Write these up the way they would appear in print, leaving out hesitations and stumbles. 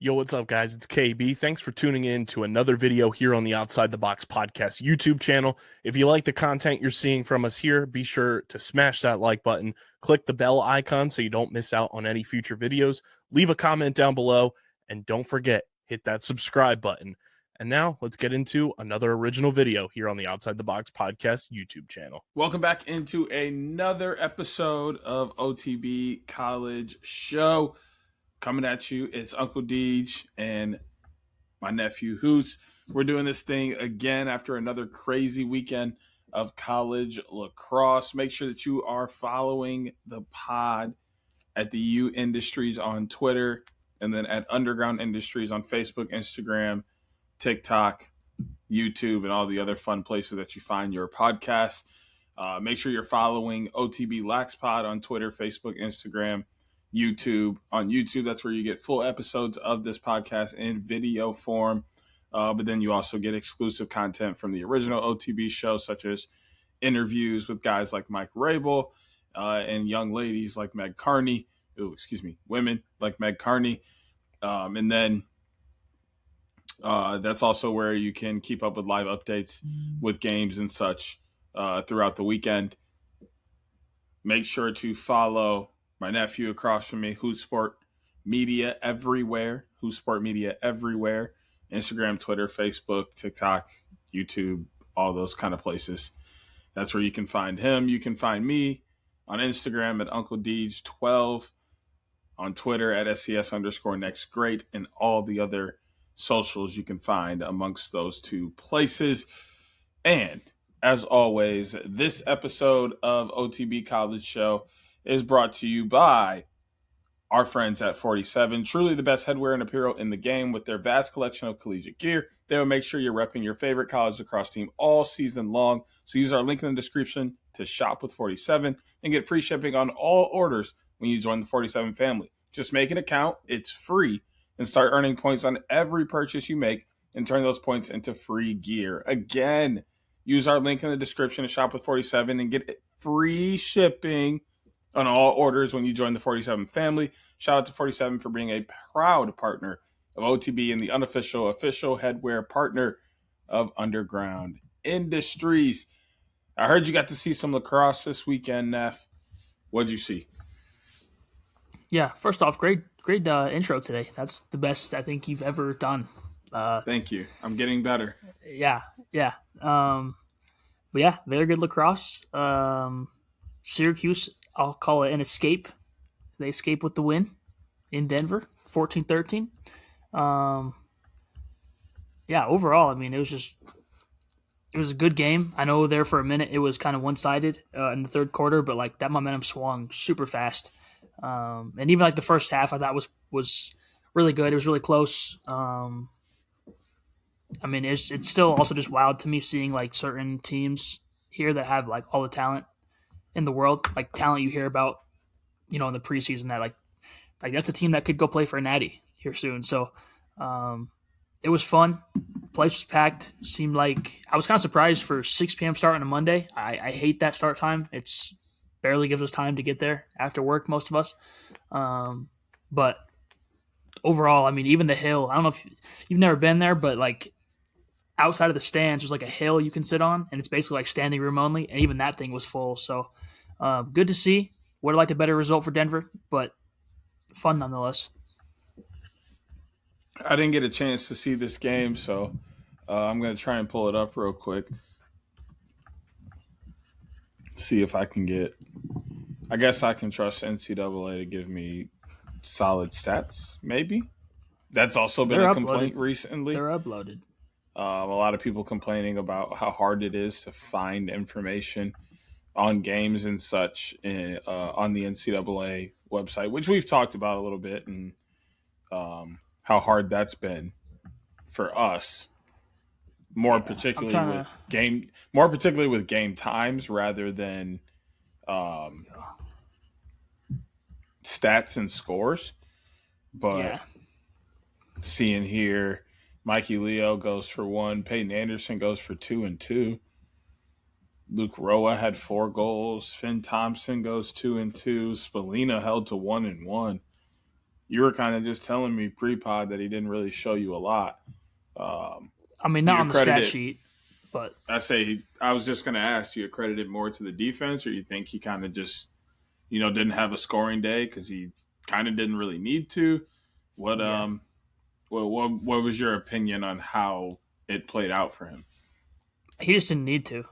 Yo, what's up, guys? It's KB. Thanks for tuning in to another video here on the Outside the Box Podcast YouTube channel. If you like the content you're seeing from us here, be sure to smash that like button, click the bell icon so you don't miss out on any future videos, leave a comment down below, and don't forget, hit that subscribe button. And now let's get into another original video here on the Outside the Box Podcast YouTube channel. Welcome back into another episode of OTB College Show. Coming at you, it's Uncle Deej and my nephew Hoots. We're doing this thing again after another crazy weekend of college lacrosse. Make sure that you are following the pod at the U Industries on Twitter and then at Underground Industries on Facebook, Instagram, TikTok, YouTube, and all the other fun places that you find your podcasts. Make sure you're following OTB LacPod on Twitter, Facebook, Instagram, YouTube. On YouTube, that's where you get full episodes of this podcast in video form. But then you also get exclusive content from the original OTB show, such as interviews with guys like Mike Rabel and young ladies like Meg Carney. Women like Meg Carney. And then that's also where you can keep up with live updates with games and such throughout the weekend. Make sure to follow my nephew across from me, Hoots Sport Media everywhere. Hoots Sport Media everywhere. Instagram, Twitter, Facebook, TikTok, YouTube, all those kind of places. That's where you can find him. You can find me on Instagram at Uncle Deej12, on Twitter at SCS_NextGreat, and all the other socials you can find amongst those two places. And as always, this episode of OTB College Show is brought to you by our friends at 47. Truly the best headwear and apparel in the game. With their vast collection of collegiate gear, they will make sure you're repping your favorite college lacrosse team all season long. So use our link in the description to shop with 47 and get free shipping on all orders when you join the 47 family. Just make an account, it's free, and start earning points on every purchase you make and turn those points into free gear. Again, use our link in the description to shop with 47 and get free shipping on all orders when you join the 47 family. Shout out to 47 for being a proud partner of OTB and the official headwear partner of Underground Industries. I heard you got to see some lacrosse this weekend, Neff. What'd you see? Yeah, first off, great intro today. That's the best I think you've ever done. Thank you. I'm getting better. Yeah. But yeah, very good lacrosse. Syracuse, I'll call it an escape. They escape with the win in Denver, 14-13. Yeah, overall, I mean, it was a good game. I know there for a minute it was kind of one-sided in the third quarter, but like that momentum swung super fast. And even like the first half, I thought was really good. It was really close. I mean, it's still also just wild to me seeing like certain teams here that have like all the talent in the world, like talent you hear about, in the preseason that like that's a team that could go play for a natty here soon. So it was fun. Place was packed. Seemed like I was kind of surprised for 6 p.m. start on a Monday. I hate that start time. It's barely gives us time to get there after work, most of us. But overall, I mean, even the hill, I don't know if you've never been there, but like outside of the stands, there's like a hill you can sit on, and it's basically like standing room only, and even that thing was full. So good to see. Would have liked a better result for Denver, but fun nonetheless. I didn't get a chance to see this game, so I'm going to try and pull it up real quick. See if I can get – I guess I can trust NCAA to give me solid stats, maybe. That's also been a complaint recently. They're uploaded. A lot of people complaining about how hard it is to find information on games and such on the NCAA website, which we've talked about a little bit, and how hard that's been for us, more particularly with game times rather than stats and scores. But seeing here, Mikey Leo goes for 1. Peyton Anderson goes for 2 and 2. Luke Roa had 4 goals. Finn Thompson goes 2 and 2. Spallina held to 1 and 1. You were kind of just telling me pre-pod that he didn't really show you a lot. I mean, not on the stat sheet, but I was just going to ask, do you accredit it more to the defense, or you think he kind of just, didn't have a scoring day because he kind of didn't really need to? What was your opinion on how it played out for him? He just didn't need to.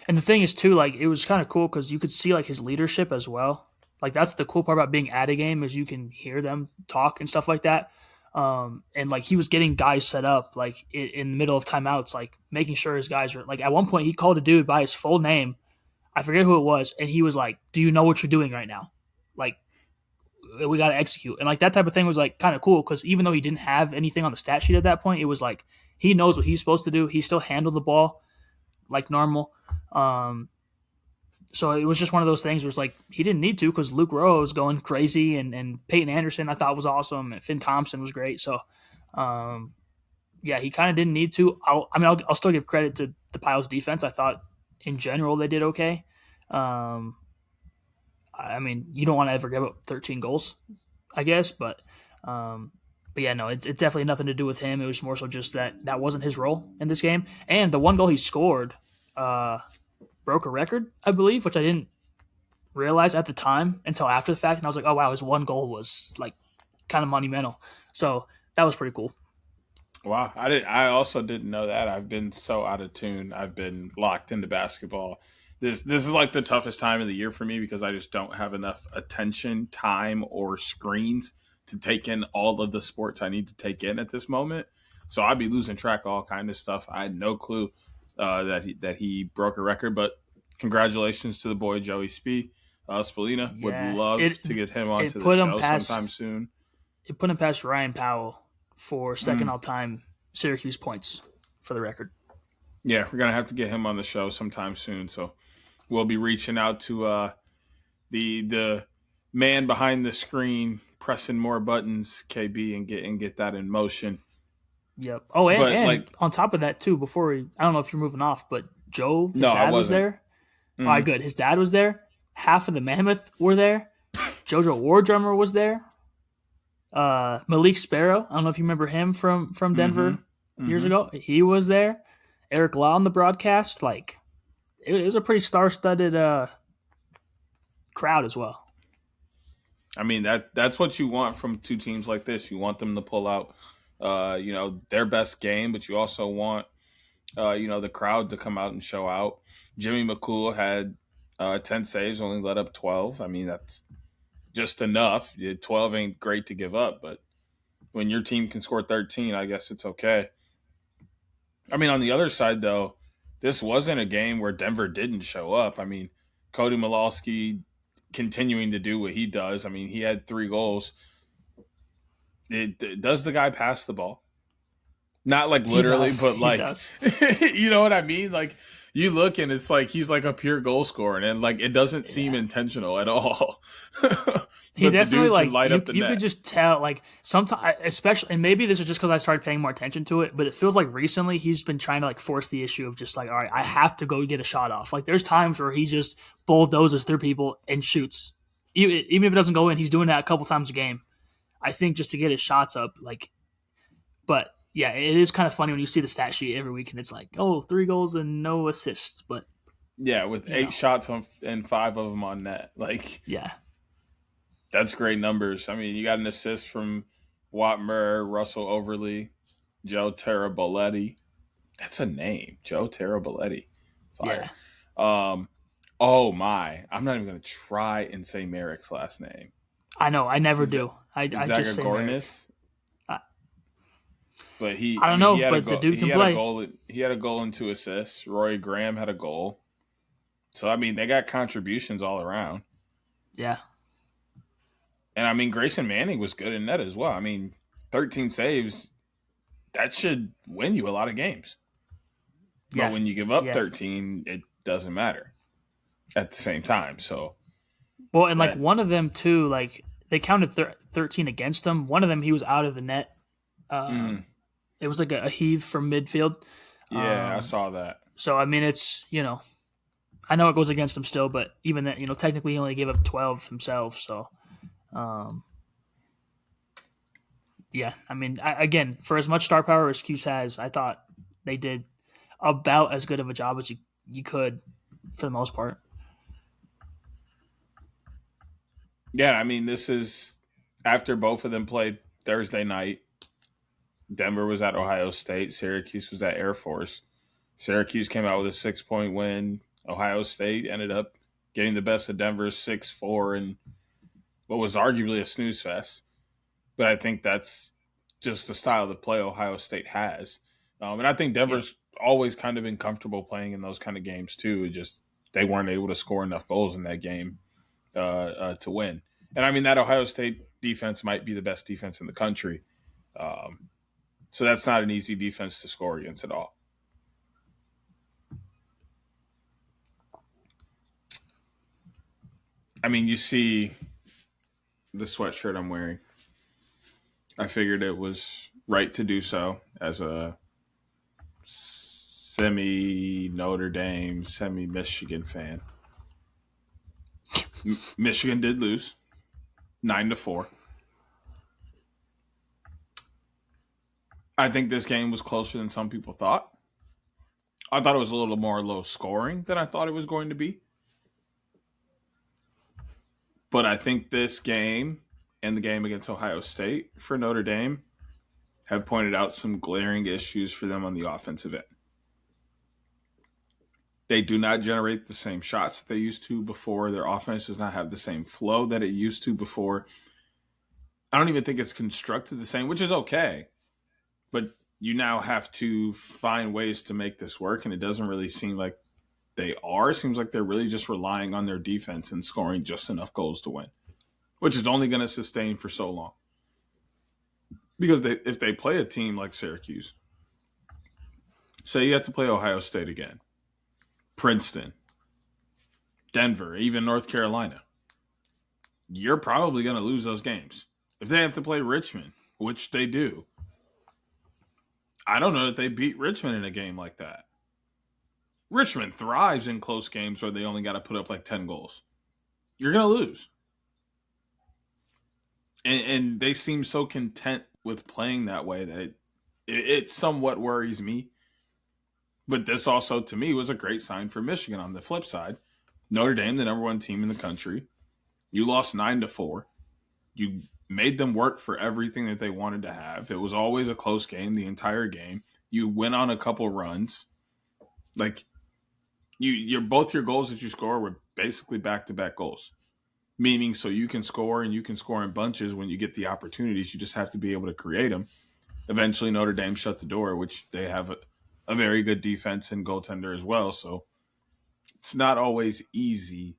And the thing is too, it was kind of cool because you could see his leadership as well. That's the cool part about being at a game is you can hear them talk and stuff like that. And he was getting guys set up in the middle of timeouts, making sure his guys were at one point he called a dude by his full name. I forget who it was, and he was like, "Do you know what you're doing right now? We got to execute." And that type of thing was kind of cool because even though he didn't have anything on the stat sheet at that point, it was he knows what he's supposed to do. He still handled the ball like normal. So it was just one of those things where it's he didn't need to because Luke Rowe was going crazy and Peyton Anderson I thought was awesome and Finn Thompson was great. So, he kind of didn't need to. I'll still give credit to the Piles defense. I thought in general they did okay. You don't want to ever give up 13 goals, I guess, but yeah, no, it's definitely nothing to do with him. It was more so just that wasn't his role in this game. And the one goal he scored broke a record, I believe, which I didn't realize at the time until after the fact. And I was like, oh, wow, his one goal was kind of monumental. So that was pretty cool. Wow. I also didn't know that. I've been so out of tune. I've been locked into basketball. This is the toughest time of the year for me because I just don't have enough attention, time, or screens to take in all of the sports I need to take in at this moment. So I'd be losing track of all kind of stuff. I had no clue that he broke a record, but congratulations to the boy Joey Spallina. Yeah, would love to get him onto the show sometime soon. It put him past Ryan Powell for second all-time Syracuse points for the record. Yeah, we're gonna have to get him on the show sometime soon. So we'll be reaching out to the man behind the screen, pressing more buttons, KB, and get that in motion. Yep. Oh, and on top of that too, I don't know if you're moving off, but Joe, his dad was there. Mm-hmm. All right, good. His dad was there. Half of the Mammoth were there. JoJo Wardrummer was there. Malik Sparrow, I don't know if you remember him from Denver years ago. He was there. Eric Law on the broadcast. It was a pretty star-studded crowd as well. I mean, that's what you want from two teams like this. You want them to pull out their best game, but you also want, the crowd to come out and show out. Jimmy McCool had 10 saves, only let up 12. I mean, that's just enough. 12 ain't great to give up, but when your team can score 13, I guess it's okay. I mean, on the other side, though, this wasn't a game where Denver didn't show up. I mean, Cody Malawski continuing to do what he does. I mean, he had 3 goals. Does the guy pass the ball? Not literally, but you know what I mean? You look and it's he's a pure goal scorer, and it doesn't seem intentional at all. He definitely light up the net. You could just tell sometimes, especially, and maybe this is just because I started paying more attention to it, but it feels recently he's been trying to force the issue of just all right, I have to go get a shot off. There's times where he just bulldozes through people and shoots, even if it doesn't go in. He's doing that a couple times a game. I think just to get his shots up, but yeah, it is kind of funny when you see the stat sheet every week and it's 3 goals and no assists, but yeah, with 8 shots and 5 of them on net, yeah, that's great numbers. I mean, you got an assist from Watt Murr, Russell Overly, Joe Taraboletti. That's a name, Joe Taraboletti. Fire. Yeah. Oh my, I'm not even gonna try and say Merrick's last name. I know, I never do. I just say Merrick. But I don't know, but the dude can play. He had a goal and 2 assists. Roy Graham had a goal. So, I mean, they got contributions all around. Yeah. And, I mean, Grayson Manning was good in net as well. I mean, 13 saves, that should win you a lot of games. Yeah. But when you give up 13, it doesn't matter at the same time. So, well, and, one of them, too, they counted 13 against him. One of them, he was out of the net. It was a heave from midfield. Yeah, I saw that. So, I mean, it's, I know it goes against him still, but even that, technically he only gave up 12 himself. So, Yeah, I mean, again, for as much star power as Hughes has, I thought they did about as good of a job as you could for the most part. Yeah, I mean, this is after both of them played Thursday night. Denver was at Ohio State. Syracuse was at Air Force. Syracuse came out with a 6-point win. Ohio State ended up getting the best of Denver 6-4 in what was arguably a snooze fest. But I think that's just the style of play Ohio State has. And I think Denver's always kind of been comfortable playing in those kind of games too. Just they weren't able to score enough goals in that game to win. And I mean, that Ohio State defense might be the best defense in the country. So that's not an easy defense to score against at all. I mean, you see the sweatshirt I'm wearing. I figured it was right to do so as a semi-Notre Dame, semi-Michigan fan. Michigan did lose 9-4. I think this game was closer than some people thought. I thought it was a little more low scoring than I thought it was going to be. But I think this game and the game against Ohio State for Notre Dame have pointed out some glaring issues for them on the offensive end. They do not generate the same shots that they used to before. Their offense does not have the same flow that it used to before. I don't even think it's constructed the same, which is okay. But you now have to find ways to make this work, and it doesn't really seem like they are. It seems like they're really just relying on their defense and scoring just enough goals to win, which is only going to sustain for so long. Because if they play a team like Syracuse, say you have to play Ohio State again, Princeton, Denver, even North Carolina, you're probably going to lose those games. If they have to play Richmond, which they do, I don't know that they beat Richmond in a game like that. Richmond thrives in close games where they only got to put up like 10 goals. You're going to lose. And they seem so content with playing that way that it somewhat worries me. But this also, to me, was a great sign for Michigan. On the flip side, Notre Dame, the number one team in the country, you lost 9-4. You made them work for everything that they wanted to have. It was always a close game the entire game. You went on a couple runs. Like, both your goals that you score were basically back-to-back goals. Meaning, so you can score and you can score in bunches when you get the opportunities. You just have to be able to create them. Eventually, Notre Dame shut the door, which they have a very good defense and goaltender as well. So it's not always easy.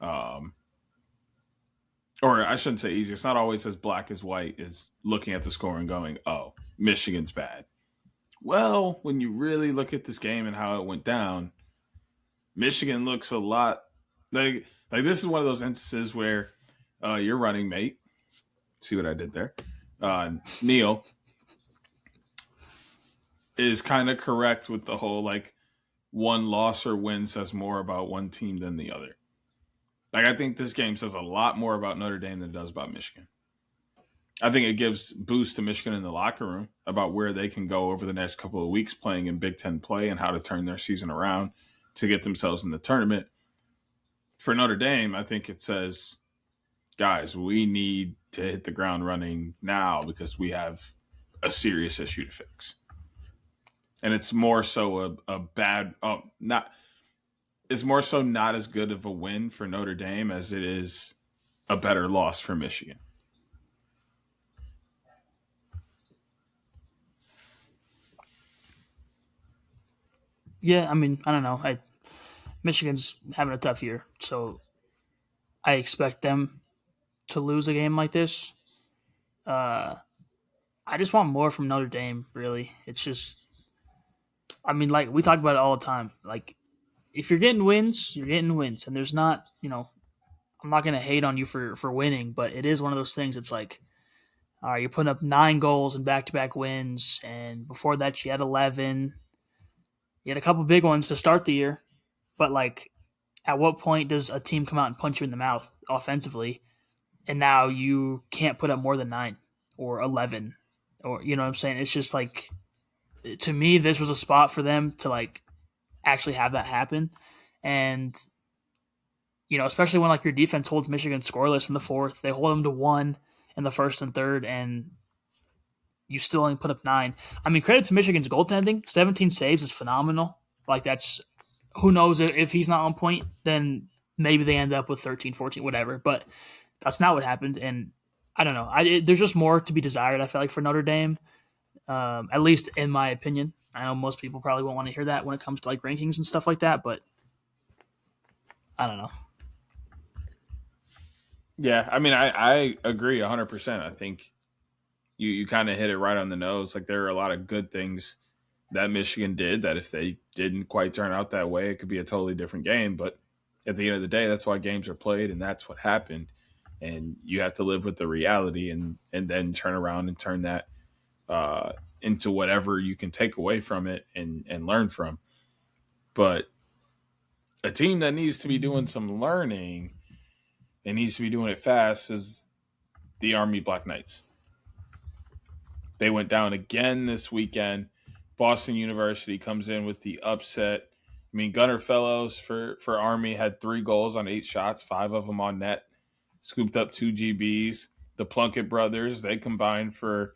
Or I shouldn't say easy. It's not always as black as white as looking at the score and going, oh, Michigan's bad. Well, when you really look at this game and how it went down, Michigan looks a lot like this is one of those instances where your running mate, see what I did there, Neil, is kind of correct with the whole like one loss or win says more about one team than the other. Like, I think this game says a lot more about Notre Dame than it does about Michigan. I think it gives boost to Michigan in the locker room about where they can go over the next couple of weeks playing in Big Ten play and how to turn their season around to get themselves in the tournament. For Notre Dame, I think it says, guys, we need to hit the ground running now because we have a serious issue to fix. And it's more so it's more so not as good of a win for Notre Dame as it is a better loss for Michigan. Yeah, I mean, I don't know. Michigan's having a tough year, so I expect them to lose a game like this. I just want more from Notre Dame, really. It's just, I mean, like, we talk about it all the time. Like, if you're getting wins, you're getting wins. And there's not, I'm not going to hate on you for winning, but it is one of those things. It's like, all right, you're putting up 9 goals in back-to-back wins, and before that you had 11. You had a couple big ones to start the year, but, like, at what point does a team come out and punch you in the mouth offensively, and now you can't put up more than 9 or 11 or you know what I'm saying? It's just like, to me, this was a spot for them to like actually have that happen. And, you know, especially when like your defense holds Michigan scoreless in the fourth, they hold them to 1 in the first and third, and you still only put up 9. I mean, credit to Michigan's goaltending. 17 saves is phenomenal. Like, that's, who knows, if he's not on point, then maybe they end up with 13, 14, whatever. But that's not what happened. And I don't know. There's just more to be desired, I feel like, for Notre Dame, at least in my opinion. I know most people probably won't want to hear that when it comes to like rankings and stuff like that, but I don't know. Yeah, I mean, I agree 100%. I think you kind of hit it right on the nose. Like, there are a lot of good things that Michigan did that if they didn't quite turn out that way, it could be a totally different game. But at the end of the day, that's why games are played, and that's what happened. And you have to live with the reality and then turn around and turn that into whatever you can take away from it and learn from. But a team that needs to be doing some learning and needs to be doing it fast is the Army Black Knights. They went down again this weekend. Boston University comes in with the upset. I mean, Gunnar Fellows for Army had 3 goals on 8 shots, 5 of them on net, scooped up 2 GBs. The Plunkett brothers, they combined for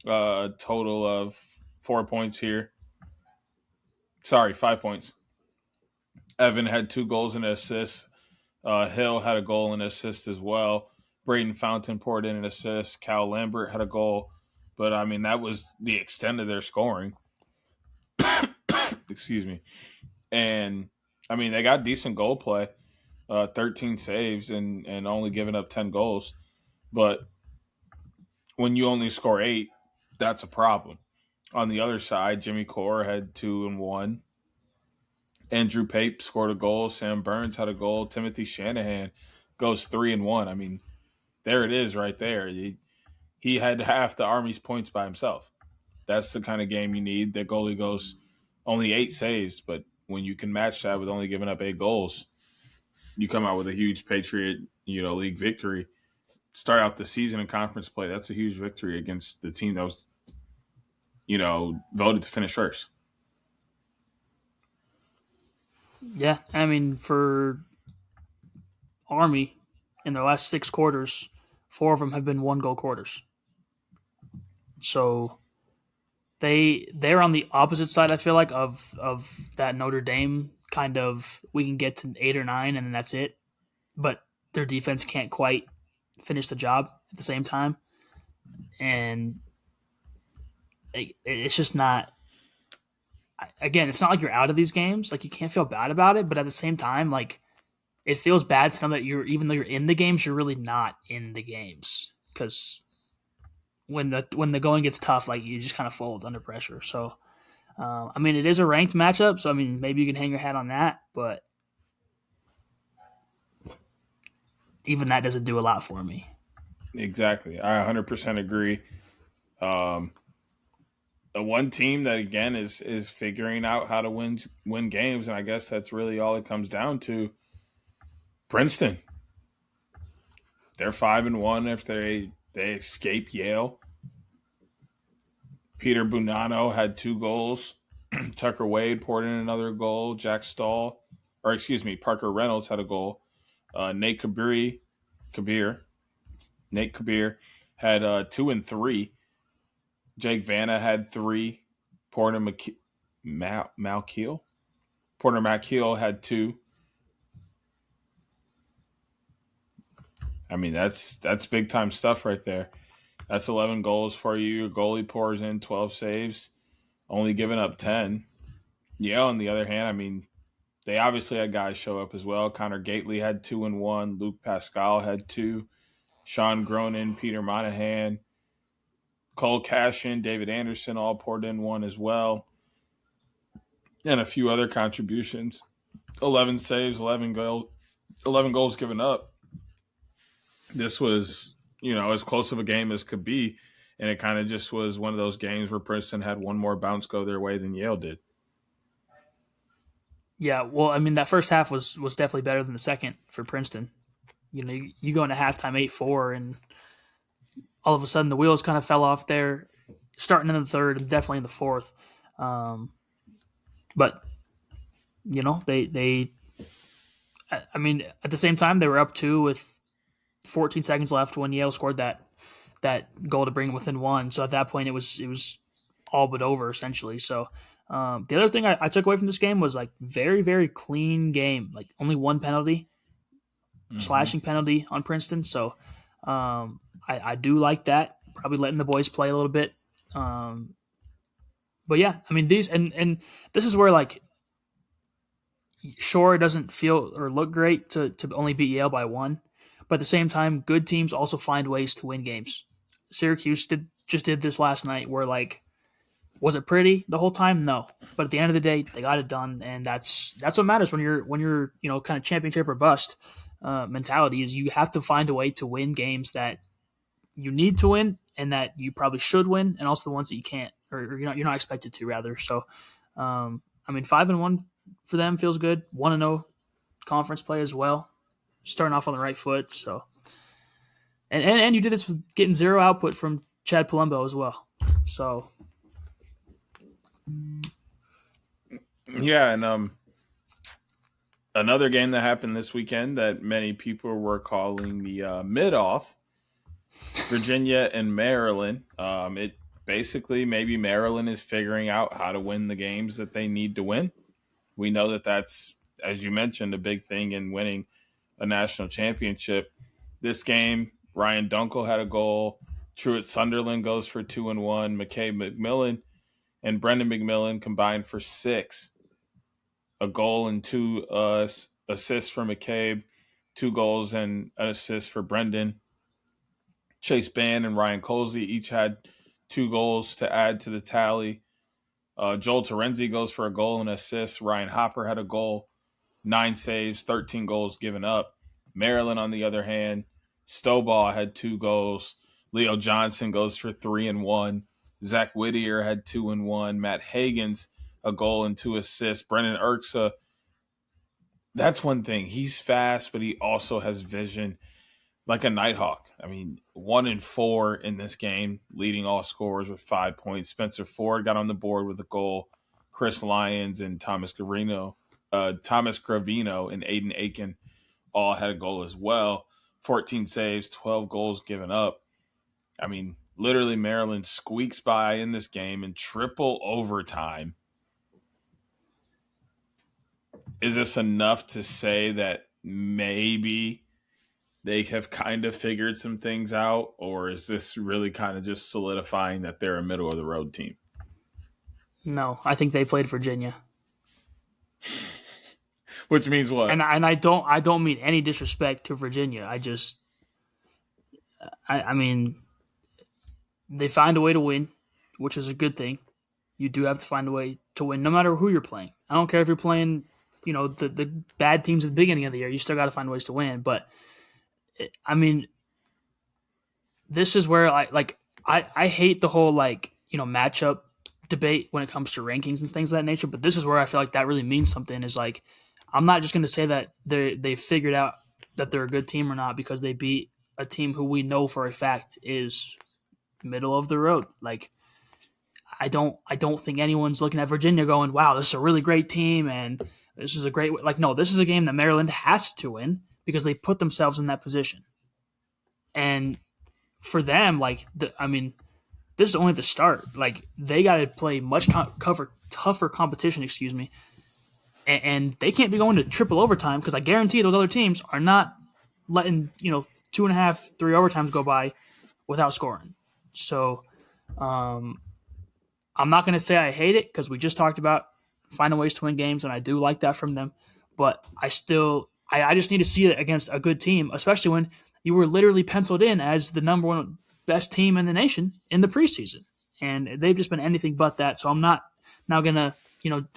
a total of 4 points here. Sorry, 5 points. Evan had 2 goals and an assist. Hill had a goal and assist as well. Braden Fountain poured in an assist. Cal Lambert had a goal. But, I mean, that was the extent of their scoring. Excuse me. And, I mean, they got decent goal play. 13 saves and only giving up 10 goals. But when you only score 8, that's a problem. On the other side, Jimmy Core had 2 and 1. Andrew Pape scored a goal. Sam Burns had a goal. Timothy Shanahan goes 3 and 1. I mean, there it is right there. He had half the Army's points by himself. That's the kind of game you need. The goalie goes only 8 saves, but when you can match that with only giving up 8 goals, you come out with a huge Patriot, League victory. Start out the season in conference play. That's a huge victory against the team that was, voted to finish first. Yeah, I mean, for Army, in their last 6 quarters, 4 of them have been 1-goal quarters. So they're on the opposite side, I feel like, of that Notre Dame kind of, we can get to 8 or 9 and then that's it. But their defense can't quite finish the job at the same time. And it's just not, again, it's not like you're out of these games. Like, you can't feel bad about it, but at the same time, like, it feels bad to know that even though you're in the games, you're really not in the games. Because when the going gets tough, like, you just kind of fold under pressure. So, I mean, it is a ranked matchup, so I mean, maybe you can hang your hat on that, but even that doesn't do a lot for me. Exactly, I 100% agree. The one team that again is figuring out how to win games, and I guess that's really all it comes down to. Princeton. They're 5-1 if they escape Yale. Peter Bonanno had 2 goals. Tucker Wade poured in another goal. Parker Reynolds had a goal. Nate Kabir had 2 and 3. Jake Vanna had 3. Porter McKeel had 2. I mean, that's big time stuff right there. That's 11 goals for you. Your goalie pours in 12 saves, only giving up 10. Yale, on the other hand, I mean, they obviously had guys show up as well. Connor Gately had 2 and 1. Luke Pascal had 2. Sean Gronin, Peter Monahan, Cole Cashin, David Anderson all poured in 1 as well. And a few other contributions. 11 saves, 11 goals given up. This was, as close of a game as could be. And it kind of just was one of those games where Princeton had one more bounce go their way than Yale did. Yeah, well, I mean, that first half was definitely better than the second for Princeton. You go into halftime 8-4, and all of a sudden the wheels kind of fell off there. starting in the third and definitely in the fourth. But they I mean, at the same time, they were up 2 with 14 seconds left when Yale scored that goal to bring them within 1. So at that point, it was all but over essentially. So the other thing I took away from this game was like very, very clean game. Like only one penalty, slashing penalty on Princeton. So I do like that. Probably letting the boys play a little bit. But yeah, I mean these and this is where like sure it doesn't feel or look great to only beat Yale by 1, but at the same time, good teams also find ways to win games. Syracuse just did this last night where like was it pretty the whole time? No. But at the end of the day, they got it done, and that's what matters when you're kind of championship or bust mentality is you have to find a way to win games that you need to win and that you probably should win, and also the ones that you can't or you're not expected to rather. So, I mean, 5-1 for them feels good. 1-0 conference play as well, starting off on the right foot. So, and you did this with getting 0 output from Chad Palumbo as well. So. Yeah, and another game that happened this weekend that many people were calling the mid-off, Virginia and Maryland. It basically maybe Maryland is figuring out how to win the games that they need to win. We know that that's, as you mentioned, a big thing in winning a national championship. This game, Ryan Dunkel had a goal. Truett Sunderland goes for 2-1. McCabe McMillan and Brendan McMillan combined for 6. A goal and 2 assists for McCabe, 2 goals and an assist for Brendan. Chase Bann and Ryan Colsey each had 2 goals to add to the tally. Joel Terenzi goes for a goal and assist. Ryan Hopper had a goal, 9 saves, 13 goals given up. Maryland, on the other hand, Stovall had 2 goals. Leo Johnson goes for 3-1. Zach Whittier had 2-1. Matt Hagens, a goal and 2 assists. Brennan Urksa, that's one thing. He's fast, but he also has vision like a Nighthawk. I mean, 1-4 in this game, leading all scorers with 5 points. Spencer Ford got on the board with a goal. Chris Lyons and Thomas Gravino and Aiden Aiken all had a goal as well. 14 saves, 12 goals given up. I mean, literally Maryland squeaks by in this game in triple overtime. Is this enough to say that maybe they have kind of figured some things out, or is this really kind of just solidifying that they're a middle-of-the-road team? No, I think they played Virginia. Which means what? And I don't mean any disrespect to Virginia. I mean, they find a way to win, which is a good thing. You do have to find a way to win, no matter who you're playing. I don't care if you're playing, the bad teams at the beginning of the year. You still got to find ways to win. But I mean, this is where I hate the whole matchup debate when it comes to rankings and things of that nature. But this is where I feel like that really means something. Is like I'm not just going to say that they figured out that they're a good team or not because they beat a team who we know for a fact is middle of the road. Like I don't think anyone's looking at Virginia going, wow, this is a really great team and this is a great no, this is a game that Maryland has to win because they put themselves in that position. And for them, this is only the start. Like they got to play much tougher competition, and they can't be going to triple overtime because I guarantee those other teams are not letting 2.5, 3 overtimes go by without scoring. So I'm not going to say I hate it because we just talked about finding ways to win games, and I do like that from them. But I just need to see it against a good team, especially when you were literally penciled in as the number 1 best team in the nation in the preseason. And they've just been anything but that. So I'm not now going to,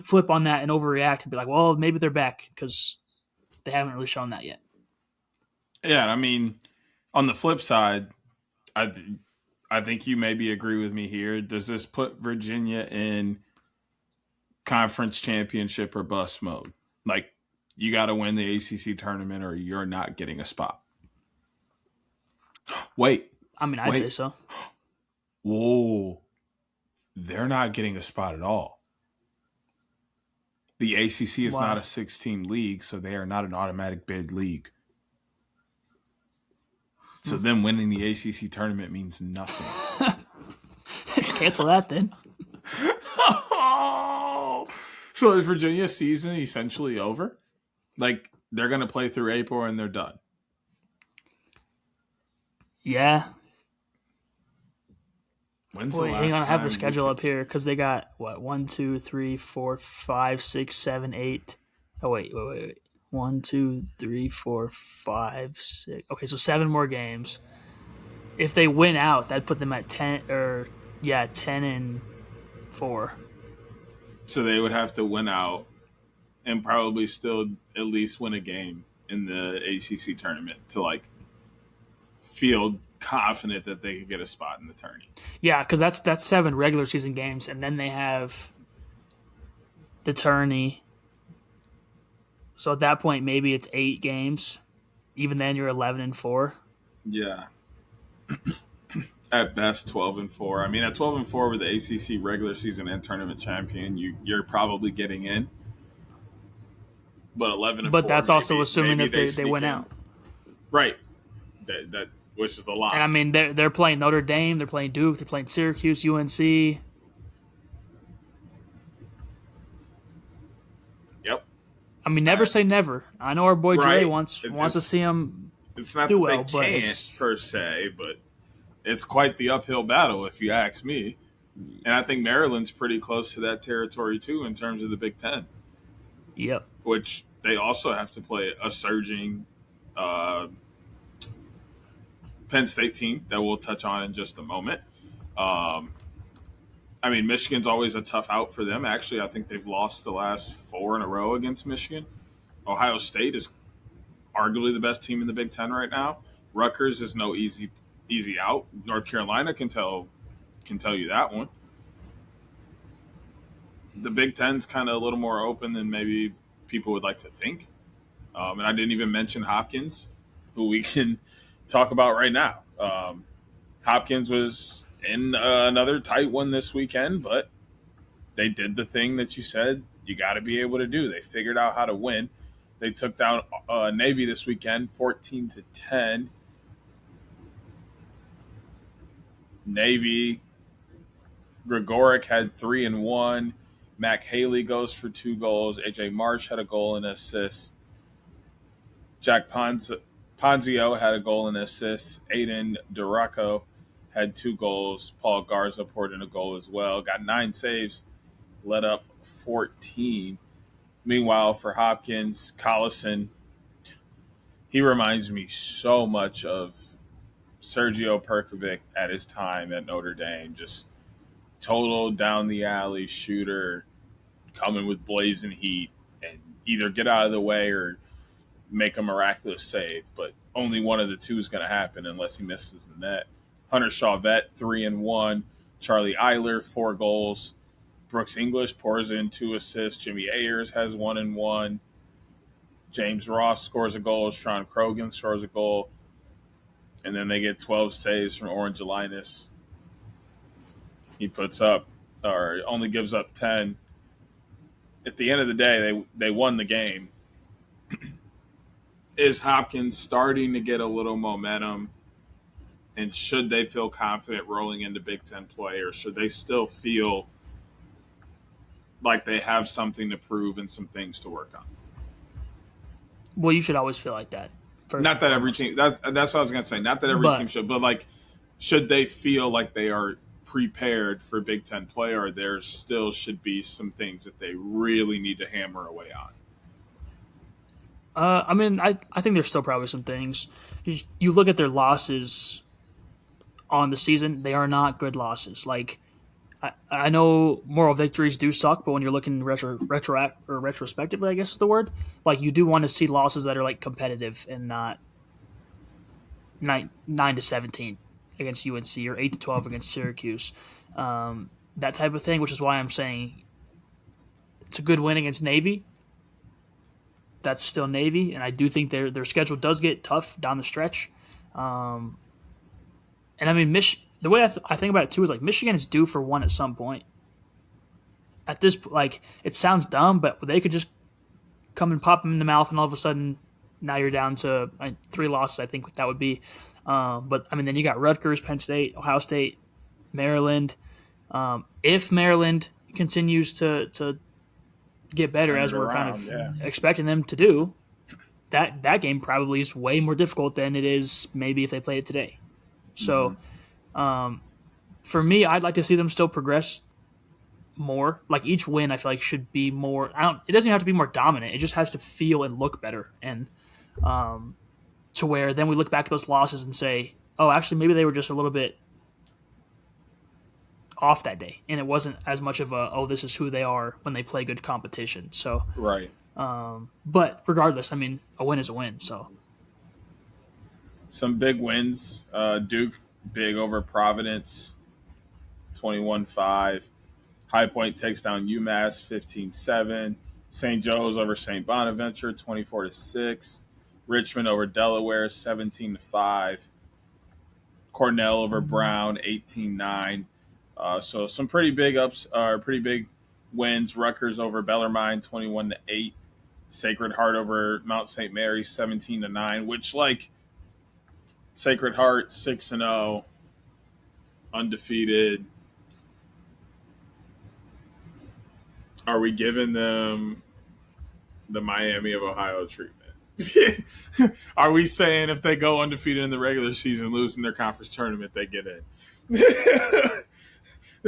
flip on that and overreact and be like, well, maybe they're back because they haven't really shown that yet. Yeah, I mean, on the flip side, I think you maybe agree with me here. Does this put Virginia in conference championship or bust mode? Like, you got to win the ACC tournament or you're not getting a spot. Wait. I mean, I'd say so. Whoa. they're not getting a spot at all. The ACC is not a 6-team league, so they are not an automatic bid league. So them winning the ACC tournament means nothing. Cancel that then. So is Virginia's season essentially over? Like, they're going to play through April and they're done? Yeah. When's Wait, the last hang on, I have their time schedule up here because they got, 1, 2, 3, 4, 5, 6, 7, 8. Oh, wait. 1, 2, 3, 4, 5, 6. Okay, so 7 more games. If they win out, that'd put them at 10 and 4. So they would have to win out and probably still at least win a game in the ACC tournament to, like, feel confident that they could get a spot in the tourney. Yeah, because that's 7 regular season games, and then they have the tourney. So at that point, maybe it's 8 games. Even then, you're 11 and 4. Yeah. At best, 12 and 4. I mean, at 12 and 4 with the ACC regular season and tournament champion, you're probably getting in. But 11 and 4. But that's also assuming that they win out. Right. That which is a lot. And I mean, they're playing Notre Dame, they're playing Duke, they're playing Syracuse, UNC. Yep. I mean, never say never. I know our boy Dre Right. wants to see him It's not do that well, they but can't per se, but it's quite the uphill battle if you ask me. And I think Maryland's pretty close to that territory too in terms of the Big Ten. Yep. Which they also have to play a surging Penn State team that we'll touch on in just a moment. I mean, Michigan's always a tough out for them. Actually, I think they've lost the last 4 in a row against Michigan. Ohio State is arguably the best team in the Big Ten right now. Rutgers is no easy out. North Carolina can tell you that one. The Big Ten's kind of a little more open than maybe people would like to think. And I didn't even mention Hopkins, who we can talk about right now. Hopkins was in another tight one this weekend, but they did the thing that you said you got to be able to do. They figured out how to win. They took down Navy this weekend, 14-10. Navy, Gregoric had 3 and 1. Mac Haley goes for 2 goals. AJ Marsh had a goal and an assist. Jack Ponzio had a goal and an assist. Aiden Duraco had 2 goals. Paul Garza poured in a goal as well. Got 9 saves, led up 14. Meanwhile, for Hopkins, Collison, he reminds me so much of Sergio Perkovic at his time at Notre Dame. Just total down the alley shooter, coming with blazing heat and either get out of the way or make a miraculous save. But only one of the two is going to happen unless he misses the net. Hunter Chauvet, 3 and 1. Charlie Eiler, 4 goals. Brooks English pours in 2 assists. Jimmy Ayers has 1 and 1. James Ross scores a goal. Sean Krogan scores a goal. And then they get 12 saves from Orange Linus. He puts up, or only gives up 10. At the end of the day, they won the game. Is Hopkins starting to get a little momentum? And should they feel confident rolling into Big Ten play, or should they still feel like they have something to prove and some things to work on? Well, you should always feel like that. Not that every team. That's what I was going to say. Not that every team should, but like, should they feel like they are prepared for Big Ten play, or there still should be some things that they really need to hammer away on? I mean, I think there's still probably some things. You look at their losses on the season; they are not good losses. Like, I know moral victories do suck, but when you're looking retrospectively, I guess is the word. Like, you do want to see losses that are like competitive and not 9-17 against UNC or 8-12 against Syracuse, that type of thing. Which is why I'm saying it's a good win against Navy. That's still Navy, and I do think their schedule does get tough down the stretch. And I mean, the way I think about it too is like Michigan is due for one at some point. At this, like, it sounds dumb, but they could just come and pop them in the mouth, and all of a sudden, now you're down to 3 losses. I think that would be. But I mean, then you got Rutgers, Penn State, Ohio State, Maryland. If Maryland continues to get better, Turn as it we're around, kind of yeah. expecting them to do, that game probably is way more difficult than it is maybe if they played it today. So, for me, I'd like to see them still progress more. Like each win, I feel like should be more. It doesn't have to be more dominant. It just has to feel and look better, and to where then we look back at those losses and say, oh, actually, maybe they were just a little bit off that day, and it wasn't as much of a, oh, this is who they are when they play good competition. So, Right. but regardless, I mean, a win is a win. So, Some big wins. Duke, big over Providence, 21-5. High Point takes down UMass, 15-7. St. Joe's over St. Bonaventure, 24-6. Richmond over Delaware, 17-5. Cornell over Brown, 18-9. So some pretty big pretty big wins. Rutgers over Bellarmine, 21-8. Sacred Heart over Mount St. Mary, 17-9. Which, like, Sacred Heart 6-0, undefeated. Are we giving them the Miami of Ohio treatment? Are we saying if they go undefeated in the regular season, losing their conference tournament, they get in?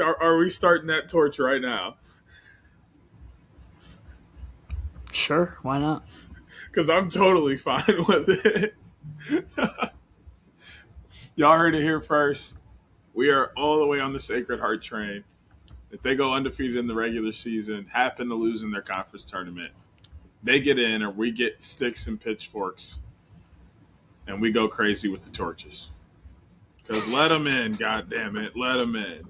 Are we starting that torch right now? sure, why not? Because I'm totally fine with it. Y'all heard it here first. We are all the way on the Sacred Heart train. If they go undefeated in the regular season, happen to lose in their conference tournament, they get in, or we get sticks and pitchforks, and we go crazy with the torches. Because let them in, God damn it, let them in.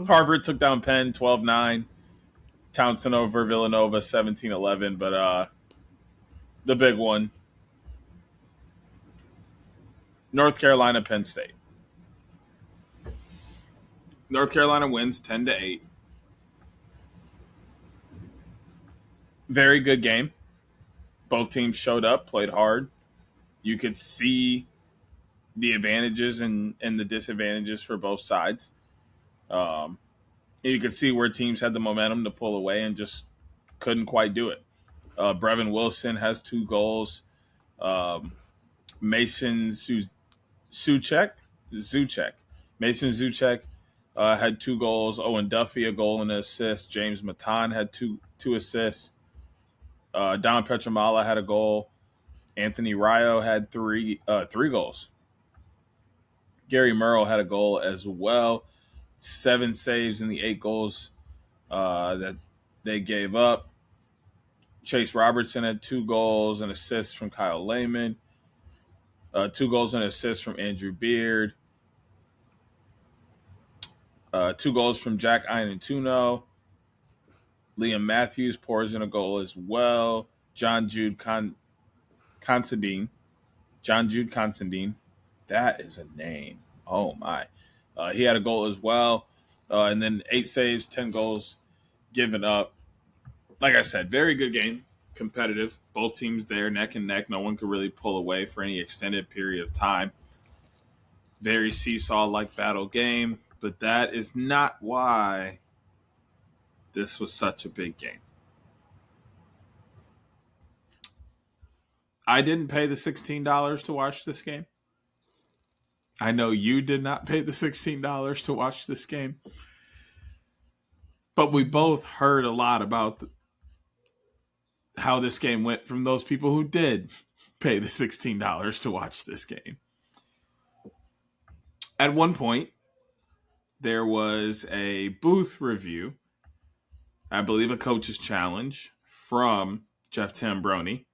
Harvard took down Penn 12-9. Townsend over Villanova 17-11. But the big one, North Carolina, Penn State. North Carolina wins 10-8. Very good game. Both teams showed up, played hard. You could see the advantages and the disadvantages for both sides. You could see where teams had the momentum to pull away and just couldn't quite do it. Brevin Wilson has 2 goals. Mason Zuchek. Mason Zuchek had 2 goals. Owen Duffy, a goal and an assist. James Matan had two assists. Don Petramala had a goal. Anthony Rayo had three goals. Gary Murrow had a goal as well. 7 saves in the 8 goals that they gave up. Chase Robertson had 2 goals and assists from Kyle Lehman. 2 goals and assists from Andrew Beard. 2 goals from Jack Iantuno. Liam Matthews pours in a goal as well. John Jude Considine. That is a name. Oh, my. He had a goal as well. And then 8 saves, 10 goals given up. Like I said, very good game. Competitive. Both teams there, neck and neck. No one could really pull away for any extended period of time. Very seesaw-like battle game. But that is not why this was such a big game. I didn't pay the $16 to watch this game. I know you did not pay the $16 to watch this game. But we both heard a lot about how this game went from those people who did pay the $16 to watch this game. At one point, there was a booth review, I believe a coach's challenge, from Jeff Tambroni,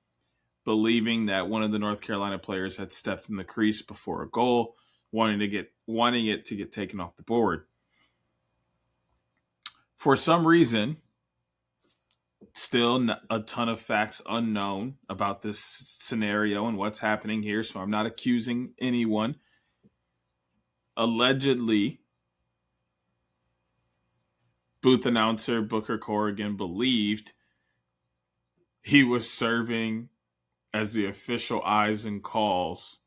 believing that one of the North Carolina players had stepped in the crease before a goal, wanting it to get taken off the board. For some reason, Still a ton of facts unknown about this scenario and what's happening here, so I'm not accusing anyone. Allegedly, booth announcer Booker Corrigan believed he was serving as the official eyes and calls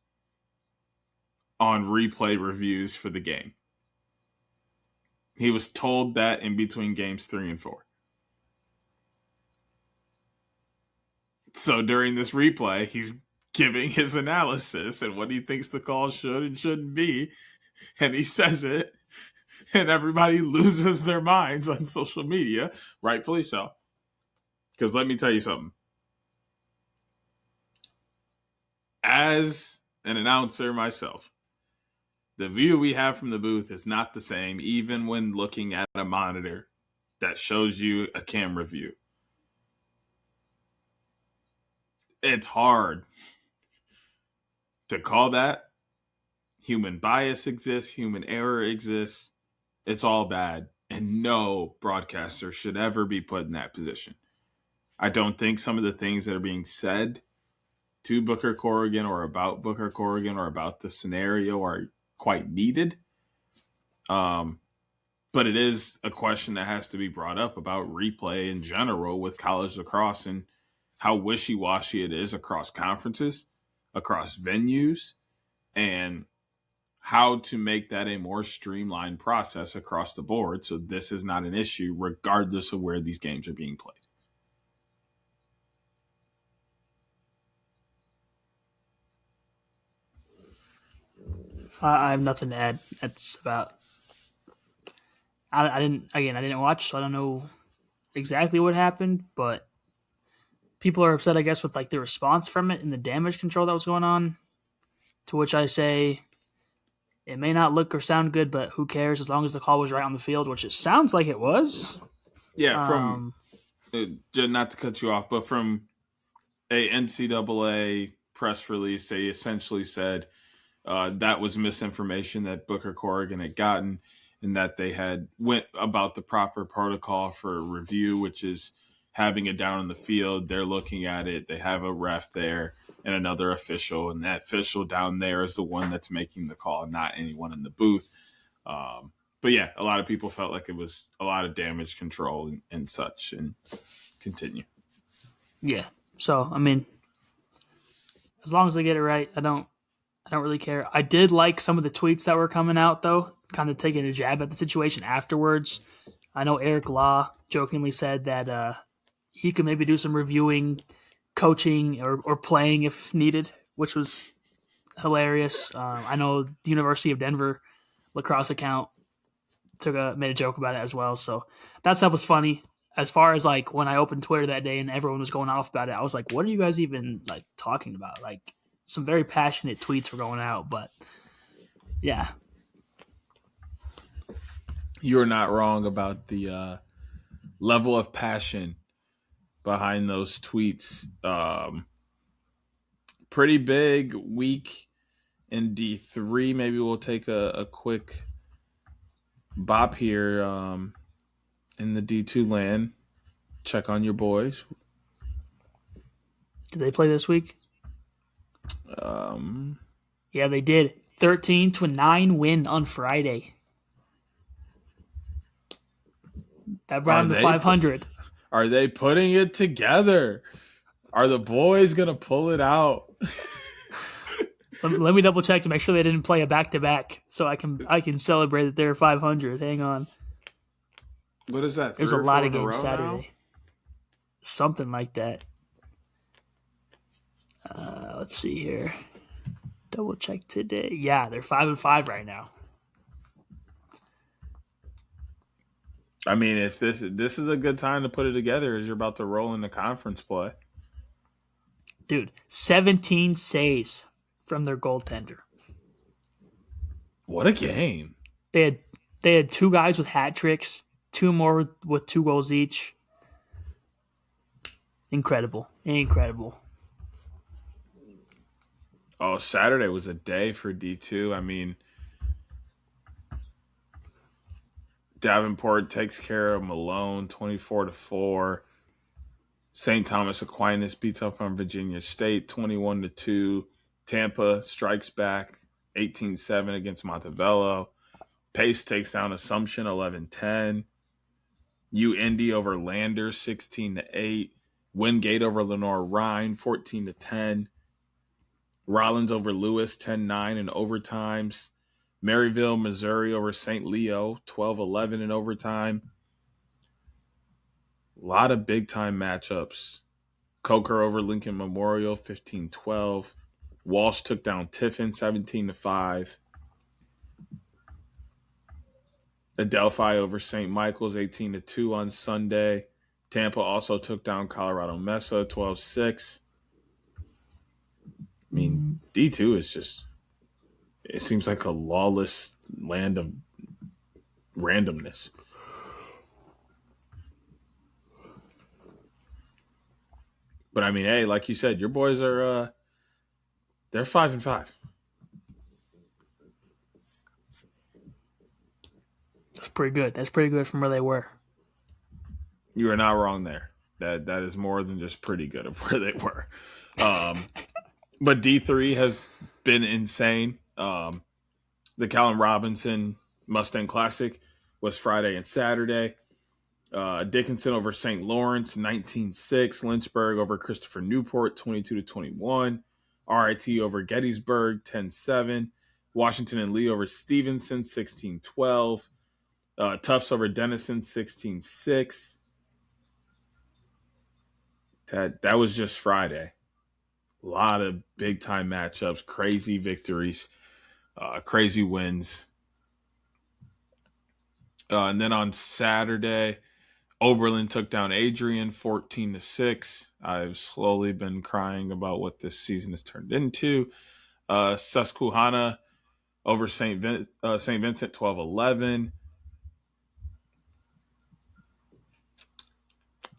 on replay reviews for the game. He was told that in between games 3 and 4. So during this replay, he's giving his analysis and what he thinks the call should and shouldn't be. And he says it, and everybody loses their minds on social media, rightfully so. Because let me tell you something. As an announcer myself, the view we have from the booth is not the same, even when looking at a monitor that shows you a camera view. It's hard to call that. Human bias exists. Human error exists. It's all bad. And no broadcaster should ever be put in that position. I don't think some of the things that are being said to Booker Corrigan or about Booker Corrigan or about the scenario are quite needed. But it is a question that has to be brought up about replay in general with college lacrosse and how wishy-washy it is across conferences, across venues, and how to make that a more streamlined process across the board so this is not an issue regardless of where these games are being played. I have nothing to add. That's about. I didn't watch, so I don't know exactly what happened, but people are upset, I guess, with like the response from it and the damage control that was going on. To which I say, it may not look or sound good, but who cares as long as the call was right on the field, which it sounds like it was. Yeah, from not to cut you off, but from a NCAA press release, they essentially said that was misinformation that Booker Corrigan had gotten, and that they had went about the proper protocol for review, which is having it down in the field. They're looking at it. They have a ref there and another official, and that official down there is the one that's making the call, not anyone in the booth. But yeah, a lot of people felt like it was a lot of damage control and such, and continue. Yeah. So, I mean, as long as they get it right, I don't really care. I did like some of the tweets that were coming out, though, kind of taking a jab at the situation afterwards. I know Eric Law jokingly said that he could maybe do some reviewing, coaching, or playing if needed, which was hilarious. I know the University of Denver lacrosse account made a joke about it as well. So that stuff was funny. As far as like when I opened Twitter that day and everyone was going off about it, I was like, what are you guys even like talking about? Like some very passionate tweets were going out, but yeah. You're not wrong about the level of passion behind those tweets. Pretty big week in D3. Maybe we'll take a quick bop here in the D2 land. Check on your boys. Did they play this week? Yeah, they did. 13-9 win on Friday. That brought them to 500. Are they putting it together? Are the boys going to pull it out? Let me double check to make sure they didn't play a back-to-back so I can celebrate that they're 500. Hang on. What is that? There's a lot of games Saturday. Now? Something like that. Let's see here. Double check today. Yeah, they're 5-5 right now. I mean, if this is a good time to put it together as you're about to roll into conference play. Dude, 17 saves from their goaltender. What a game. They had 2 guys with hat tricks, 2 more with 2 goals each. Incredible. Oh, Saturday was a day for D2. I mean, Davenport takes care of Malone 24-4. St. Thomas Aquinas beats up on Virginia State 21-2. Tampa strikes back 18-7 against Montevello. Pace takes down Assumption 11-10. UIndy over Lander 16-8. Wingate over Lenore Rhine 14-10. Rollins over Lewis 10-9 in overtimes. Maryville, Missouri over St. Leo 12-11 in overtime. A lot of big-time matchups. Coker over Lincoln Memorial 15-12. Walsh took down Tiffin 17-5. Adelphi over St. Michael's 18-2 on Sunday. Tampa also took down Colorado Mesa 12-6. I mean, D2 is just, it seems like a lawless land of randomness. But I mean, hey, like you said, your boys are they're 5-5. That's pretty good. That's pretty good from where they were. You are not wrong there. That is more than just pretty good of where they were. But D3 has been insane. The Callum Robinson Mustang Classic was Friday and Saturday. Dickinson over St. Lawrence 19-6. Lynchburg over Christopher Newport 22-21. RIT over Gettysburg 10-7. Washington and Lee over Stevenson 16-12. Tufts over Denison 16-6. That was just Friday. A lot of big time matchups, crazy victories, crazy wins. And then on Saturday, Oberlin took down Adrian 14-6. I've slowly been crying about what this season has turned into. Susquehanna over St. Vincent 12-11.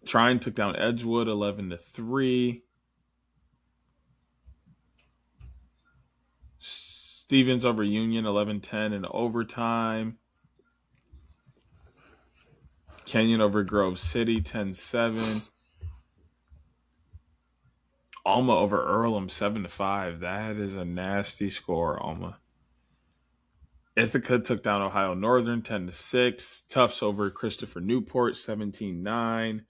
Trine took down Edgewood 11-3. Stevens over Union 11-10 in overtime. Kenyon over Grove City 10-7. Alma over Earlham 7-5. That is a nasty score, Alma. Ithaca took down Ohio Northern 10-6. Tufts over Christopher Newport 17-9.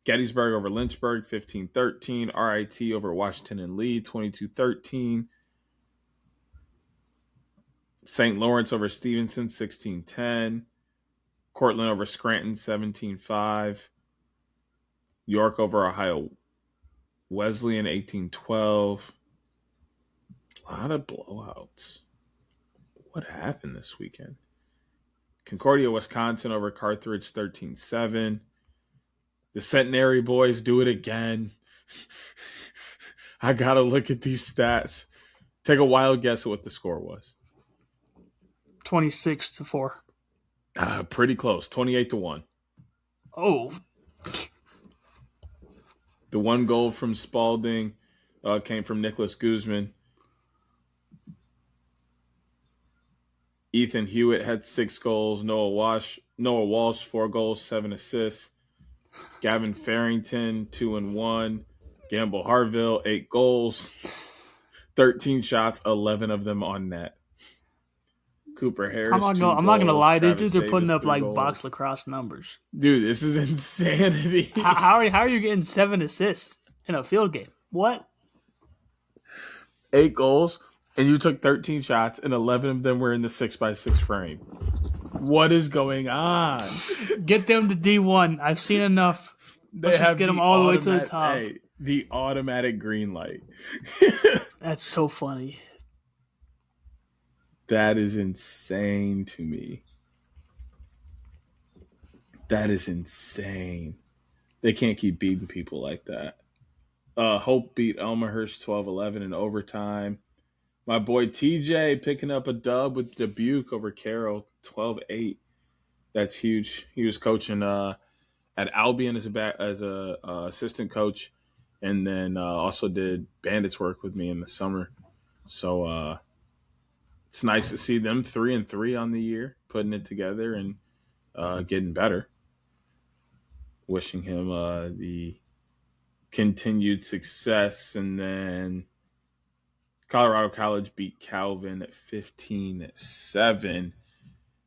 Gettysburg over Lynchburg 15-13. RIT over Washington and Lee 22-13. St. Lawrence over Stevenson 16-10. Cortland over Scranton 17-5. York over Ohio Wesleyan 18-12. A lot of blowouts. What happened this weekend? Concordia, Wisconsin over Carthage 13-7. The Centenary boys do it again. I got to look at these stats. Take a wild guess at what the score was. 26-4. Pretty close. 28-1. Oh. The one goal from Spalding came from Nicholas Guzman. Ethan Hewitt had 6 goals. Noah Walsh 4 goals, 7 assists. Gavin Farrington 2-1. Gamble Harville 8 goals, 13 shots, 11 of them on net. Cooper Harris. I'm not gonna lie. These dudes are putting up like box lacrosse numbers. Dude, this is insanity. How are you getting 7 assists in a field game? What? 8 goals, and you took 13 shots, and 11 of them were in the 6x6 frame. What is going on? Get them to D1. I've seen enough. Let's just get them all the way to the top. Hey, the automatic green light. That's so funny. That is insane to me. That is insane. They can't keep beating people like that. Hope beat Elmhurst 12-11 in overtime. My boy TJ picking up a dub with Dubuque over Carroll 12-8. That's huge. He was coaching at Albion as a assistant coach, and then also did Bandits work with me in the summer. So it's nice to see them 3-3 on the year, putting it together and getting better. Wishing him the continued success. And then Colorado College beat Calvin at 15-7.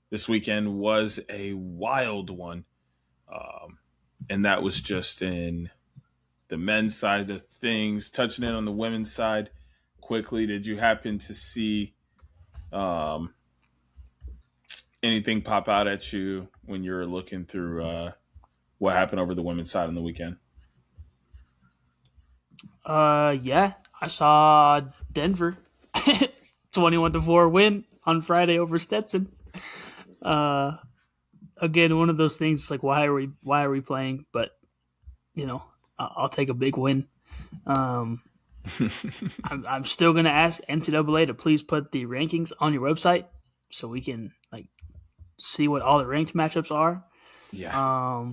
This weekend was a wild one. And that was just in the men's side of things. Touching in on the women's side quickly, did you happen to see anything pop out at you when you're looking through what happened over the women's side on the weekend? Yeah, I saw Denver 21-4 win on Friday over Stetson. Again, one of those things like why are we playing? But I'll take a big win. I'm still gonna ask NCAA to please put the rankings on your website so we can see what all the ranked matchups are. Yeah.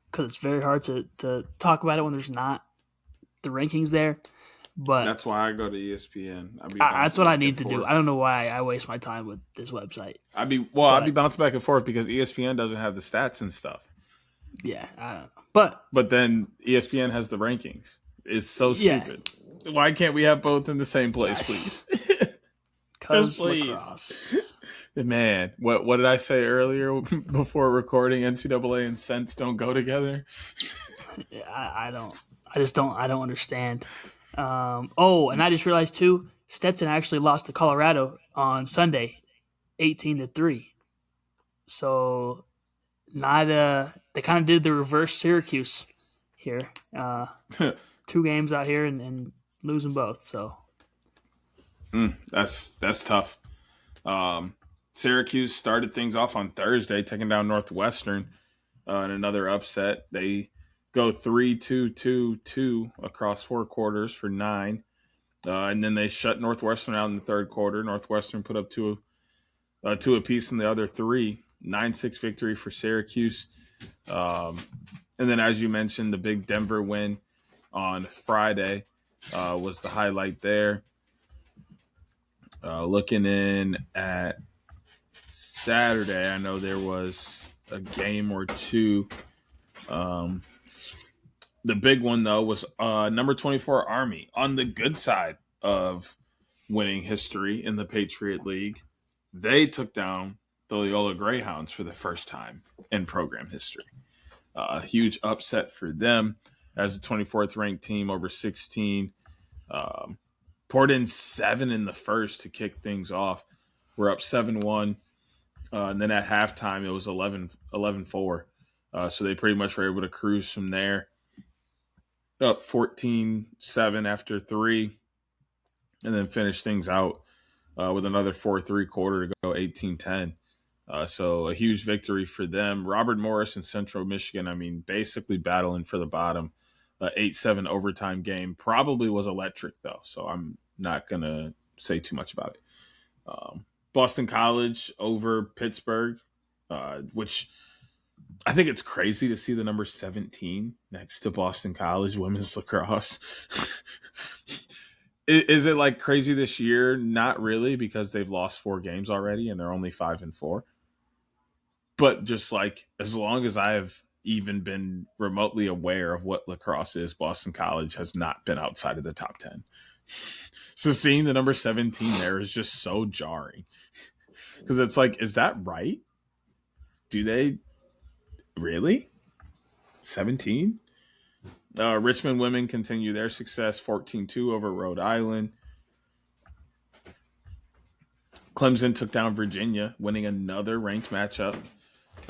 Because it's very hard to talk about it when there's not the rankings there. But that's why I go to ESPN. That's what I need to do. I don't know why I waste my time with this website. I'd be bouncing back and forth because ESPN doesn't have the stats and stuff. Yeah, I don't know. But then ESPN has the rankings. It's so stupid. Yeah. Why can't we have both in the same place, please? Because lacrosse. Man, what did I say earlier before recording? NCAA and sense don't go together. I don't understand. And I just realized too, Stetson actually lost to Colorado on Sunday, 18-3. So they kind of did the reverse Syracuse here. 2 games out here and losing both. So that's tough. Syracuse started things off on Thursday, taking down Northwestern in another upset. They go 3-2-2-2 across 4 quarters for 9. And then they shut Northwestern out in the third quarter. Northwestern put up 2 apiece in the other 3. 9-6 victory for Syracuse. And then, as you mentioned, the big Denver win on Friday was the highlight there. Looking in at Saturday, I know there was a game or 2. The big one, though, was number 24 Army on the good side of winning history in the Patriot League. They took down the Loyola Greyhounds for the first time in program history. A huge upset for them as the 24th ranked team over 16. Poured in 7 in the first to kick things off. We're up 7-1. And then at halftime, it was 11-4. So they pretty much were able to cruise from there. Up 14-7 after 3. And then finish things out with another 4-3 quarter to go 18-10. So a huge victory for them. Robert Morris and Central Michigan, basically battling for the bottom. 8-7 overtime game. Probably was electric, though, so I'm not going to say too much about it. Boston College over Pittsburgh, which I think it's crazy to see the number 17 next to Boston College women's lacrosse. Is it crazy this year? Not really, because they've lost 4 games already and they're only 5-4. But just as long as I have even been remotely aware of what lacrosse is, Boston College has not been outside of the top 10. So seeing the number 17 there is just so jarring. Because it's is that right? Do they really? 17? Richmond women continue their success, 14-2 over Rhode Island. Clemson took down Virginia, winning another ranked matchup,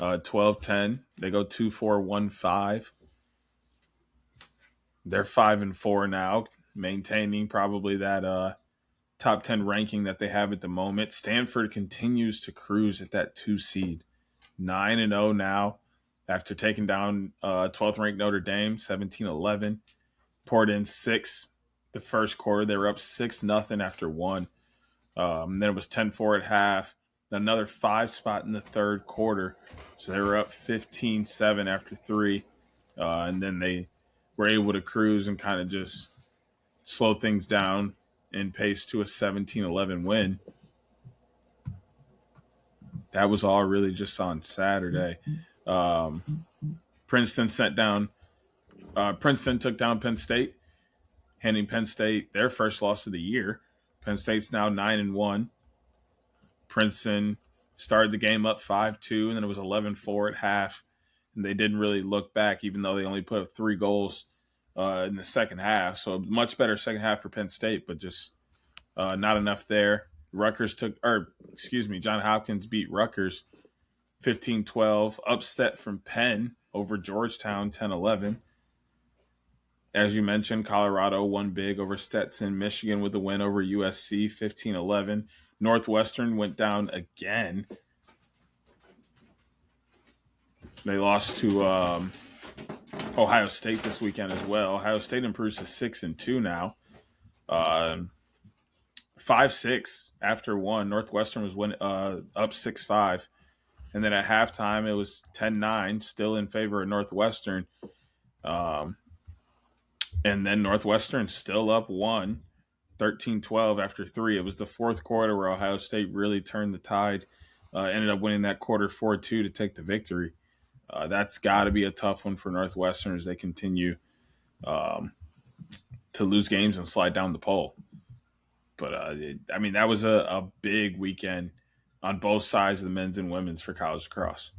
12-10. They go 2-4-1-5. They're 5-4 now, maintaining probably that top 10 ranking that they have at the moment. Stanford continues to cruise at that 2 seed, 9-0 now after taking down 12th ranked Notre Dame, 17-11. Poured in 6 the first quarter. They were up 6-0 after 1. Then it was 10-4 at half. Another 5 spot in the third quarter. So they were up 15-7 after 3. And then they were able to cruise and kind of just slow things down and pace to a 17-11 win. That was all really just on Saturday. Princeton sent down Princeton took down Penn State, handing Penn State their first loss of the year. Penn State's now 9-1. Princeton started the game up 5-2, and then it was 11-4 at half. And they didn't really look back, even though they only put up 3 goals in the second half. So a much better second half for Penn State, but just not enough there. John Hopkins beat Rutgers 15-12. Upset from Penn over Georgetown 10-11. As you mentioned, Colorado won big over Stetson. Michigan with the win over USC 15-11. Northwestern went down again. They lost to Ohio State this weekend as well. Ohio State improves to 6-2 now. 5-6 after one. Northwestern was up 6-5. And then at halftime, it was 10-9, still in favor of Northwestern. And then Northwestern still up 1, 13-12 after 3. It was the fourth quarter where Ohio State really turned the tide. Ended up winning that quarter 4-2 to take the victory. That's got to be a tough one for Northwestern as they continue to lose games and slide down the pole. But, that was a big weekend on both sides of the men's and women's for college lacrosse.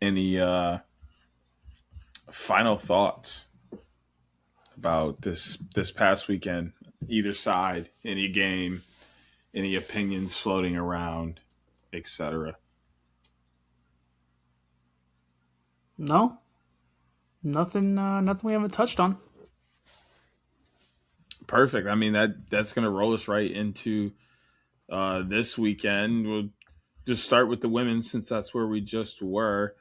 Any final thoughts about this past weekend? Either side, any game, any opinions floating around, etc.? No, nothing we haven't touched on. Perfect. That's going to roll us right into this weekend. We'll just start with the women since that's where we just were.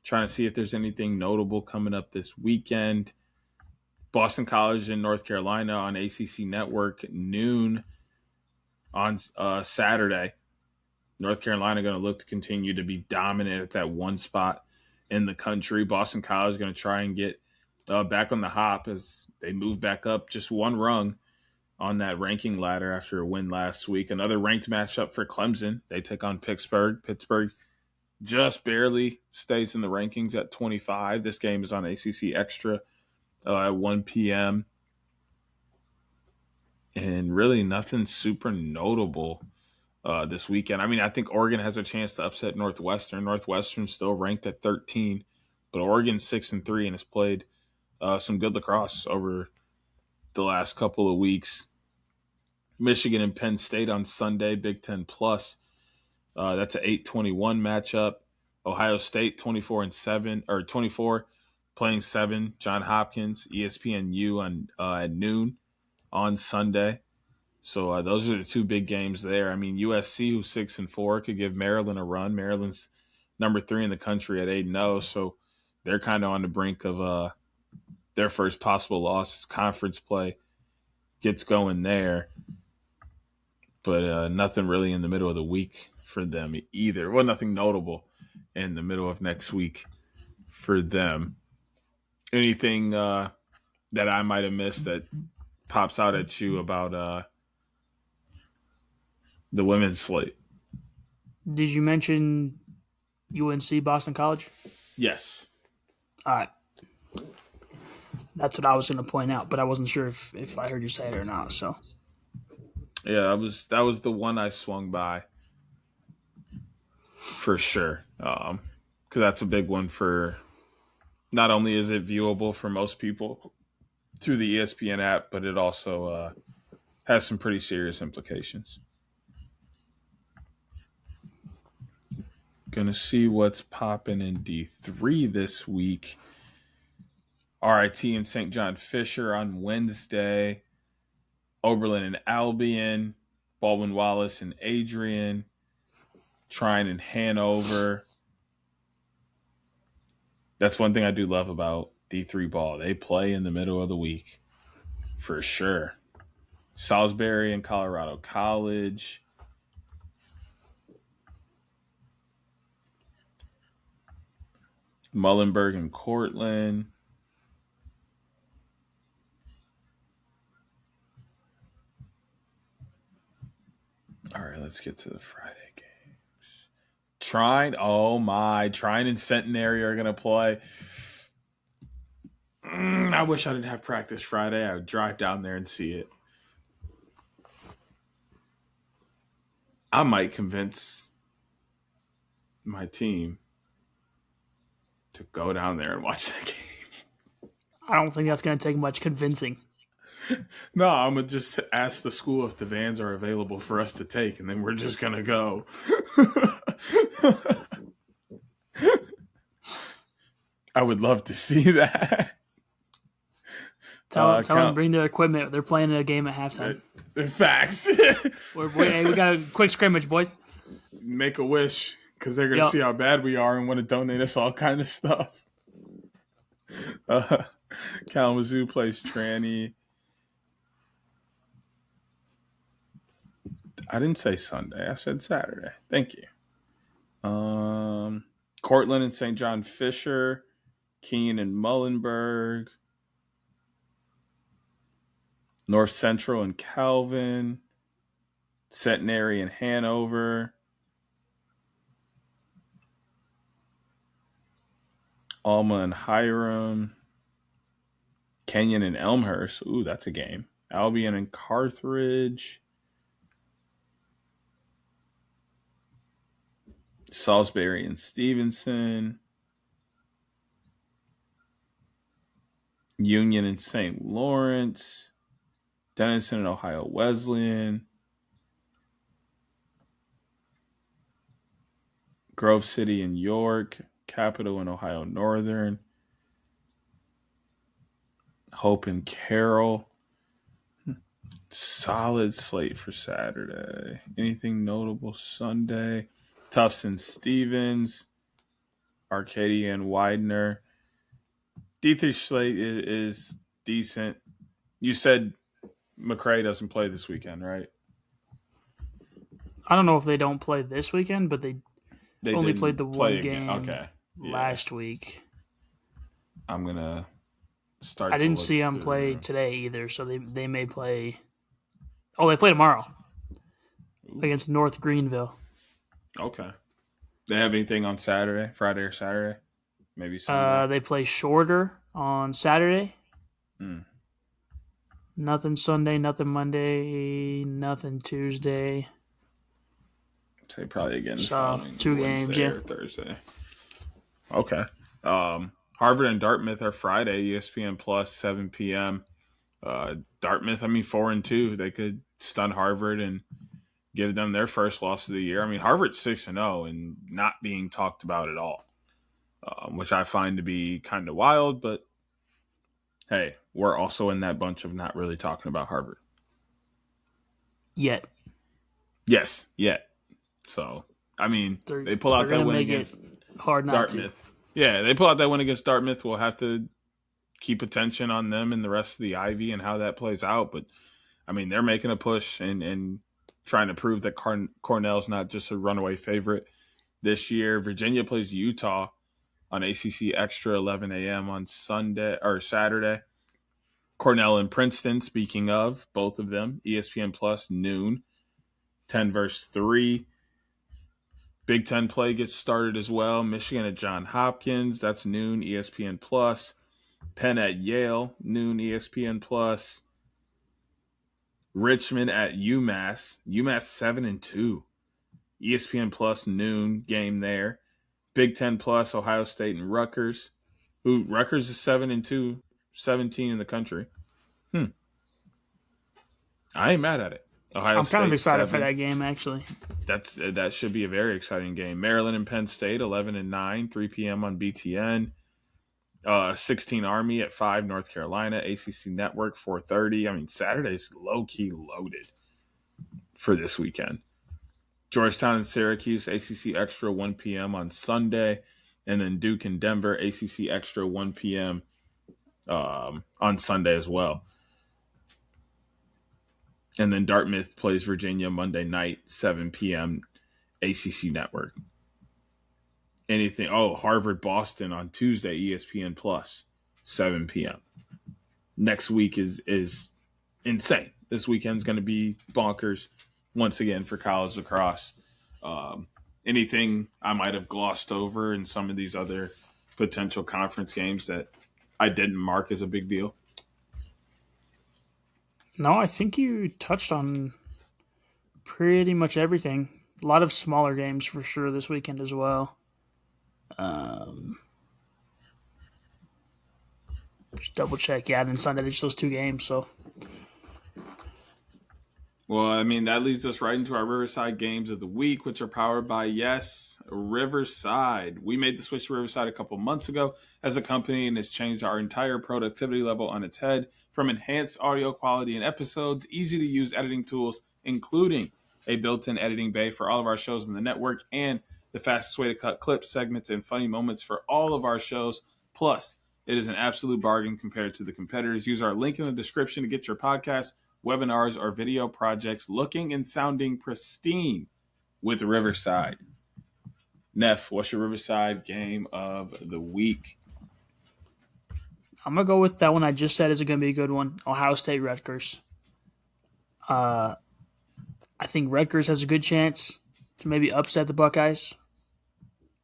Trying to see if there's anything notable coming up this weekend. Boston College in North Carolina on ACC Network at noon on Saturday. North Carolina going to look to continue to be dominant at that one spot in the country. Boston College is going to try and get back on the hop as they move back up just one rung on that ranking ladder after a win last week. Another ranked matchup for Clemson. They take on Pittsburgh. Pittsburgh just barely stays in the rankings at 25. This game is on ACC Extra at 1 p.m. And really nothing super notable this weekend. I think Oregon has a chance to upset Northwestern. Northwestern's still ranked at 13, but Oregon's 6-3 and has played some good lacrosse over the last couple of weeks. Michigan and Penn State on Sunday, Big Ten Plus. That's an 8-21 matchup. Ohio State 24 playing 7. John Hopkins, ESPNU on at noon on Sunday. So those are the two big games there. USC, who's 6-4, could give Maryland a run. Maryland's number 3 in the country at 8-0, so they're kind of on the brink of their first possible loss as conference play gets going there. But nothing really in the middle of the week for them either. Well, nothing notable in the middle of next week for them. Anything that I might have missed that pops out at you about the women's slate? Did you mention UNC Boston College? Yes. All right. That's what I was going to point out, but I wasn't sure if I heard you say it or not. So yeah, that was the one I swung by for sure, because that's a big one for. Not only is it viewable for most people through the ESPN app, but it also has some pretty serious implications. Gonna see what's popping in D3 this week. RIT and St. John Fisher on Wednesday. Oberlin and Albion. Baldwin Wallace and Adrian. Trine and Hanover. That's one thing I do love about D3 ball. They play in the middle of the week for sure. Salisbury and Colorado College. Muhlenberg and Cortland. All right, let's get to the Friday games. Trine, oh my. Trine and Centenary are going to play. I wish I didn't have practice Friday. I would drive down there and see it. I might convince my team to go down there and watch that game. I don't think that's going to take much convincing. No, I'm going to just ask the school if the vans are available for us to take, and then we're just going to go. I would love to see that. Tell them bring their equipment. They're playing a game at halftime. Facts. Hey, we got a quick scrimmage, boys. Make a wish, because they're going to see how bad we are and want to donate us all kind of stuff. Kalamazoo plays Tranny. I didn't say Sunday. I said Saturday. Thank you. Cortland and St. John Fisher. Keene and Muhlenberg. North Central and Calvin. Centenary and Hanover. Alma and Hiram. Kenyon and Elmhurst. Ooh, that's a game. Albion and Carthage. Salisbury and Stevenson. Union and St. Lawrence. Denison and Ohio Wesleyan. Grove City and York. Capitol and Ohio Northern. Hope and Carroll. Solid slate for Saturday. Anything notable Sunday? Tufts and Stevens. Arcadia and Widener. D3 slate is decent. You said McRae doesn't play this weekend, right? I don't know if they don't play this weekend, but they only played the one game last week. I'm going to start. I didn't see them play today either, so they may play. Oh, they play tomorrow against North Greenville. Okay. They have anything on Saturday, Friday or Saturday? Maybe Sunday? They play shorter on Saturday. Nothing Sunday, nothing Monday, nothing Tuesday. Say probably again. So 2 games, Wednesday or Thursday. Okay. Harvard and Dartmouth are Friday, ESPN Plus, 7 p.m. Dartmouth, 4-2. They could stun Harvard and give them their first loss of the year. Harvard's 6-0 and not being talked about at all, which I find to be kind of wild. But hey, we're also in that bunch of not really talking about Harvard yet. Yes, yet. So they pull out that win against hard not Dartmouth. To. Yeah, they pull out that win against Dartmouth. We'll have to keep attention on them and the rest of the Ivy and how that plays out. But they're making a push and trying to prove that Cornell's not just a runaway favorite this year. Virginia plays Utah on ACC Extra, 11 a.m. on Saturday. Cornell and Princeton, speaking of, both of them, ESPN Plus, noon, 10 versus 3. Big Ten play gets started as well. Michigan at Johns Hopkins, that's noon, ESPN Plus. Penn at Yale, noon, ESPN Plus. Richmond at UMass 7-2. ESPN Plus, noon, game there. Big Ten Plus, Ohio State and Rutgers. Rutgers is 7-2, 17 in the country. I ain't mad at it. Ohio I'm State, kind of excited 7. for that game, actually. That should be a very exciting game. Maryland and Penn State, 11-9, 3 p.m. on BTN. 16 Army at 5, North Carolina. ACC Network, 4:30. Saturday's low-key loaded for this weekend. Georgetown and Syracuse, ACC Extra, 1 p.m. on Sunday. And then Duke and Denver, ACC Extra, 1 p.m. On Sunday as well. And then Dartmouth plays Virginia Monday night, 7 p.m. ACC Network. Harvard Boston on Tuesday, ESPN Plus, 7 p.m. Next week is insane. This weekend's going to be bonkers once again for college lacrosse. anything I might have glossed over in some of these other potential conference games that I didn't mark as a big deal? No, I think you touched on pretty much everything. A lot of smaller games for sure this weekend as well. Just double check. Yeah, and then Sunday, there's those 2 games. So Well, I mean, that leads us right into our Riverside games of the week, which are powered by, yes, Riverside. We made the switch to Riverside a couple months ago as a company, and it's changed our entire productivity level on its head, from enhanced audio quality in episodes, easy to use editing tools, including a built-in editing bay for all of our shows in the network, and the fastest way to cut clips, segments, and funny moments for all of our shows. Plus, it is an absolute bargain compared to the competitors. Use our link in the description to get your podcast, webinars, or video projects looking and sounding pristine with Riverside. Neff, what's your Riverside game of the week? I'm going to go with that one I just said is going to be a good one. Ohio State Rutgers. I think Rutgers has a good chance to maybe upset the Buckeyes.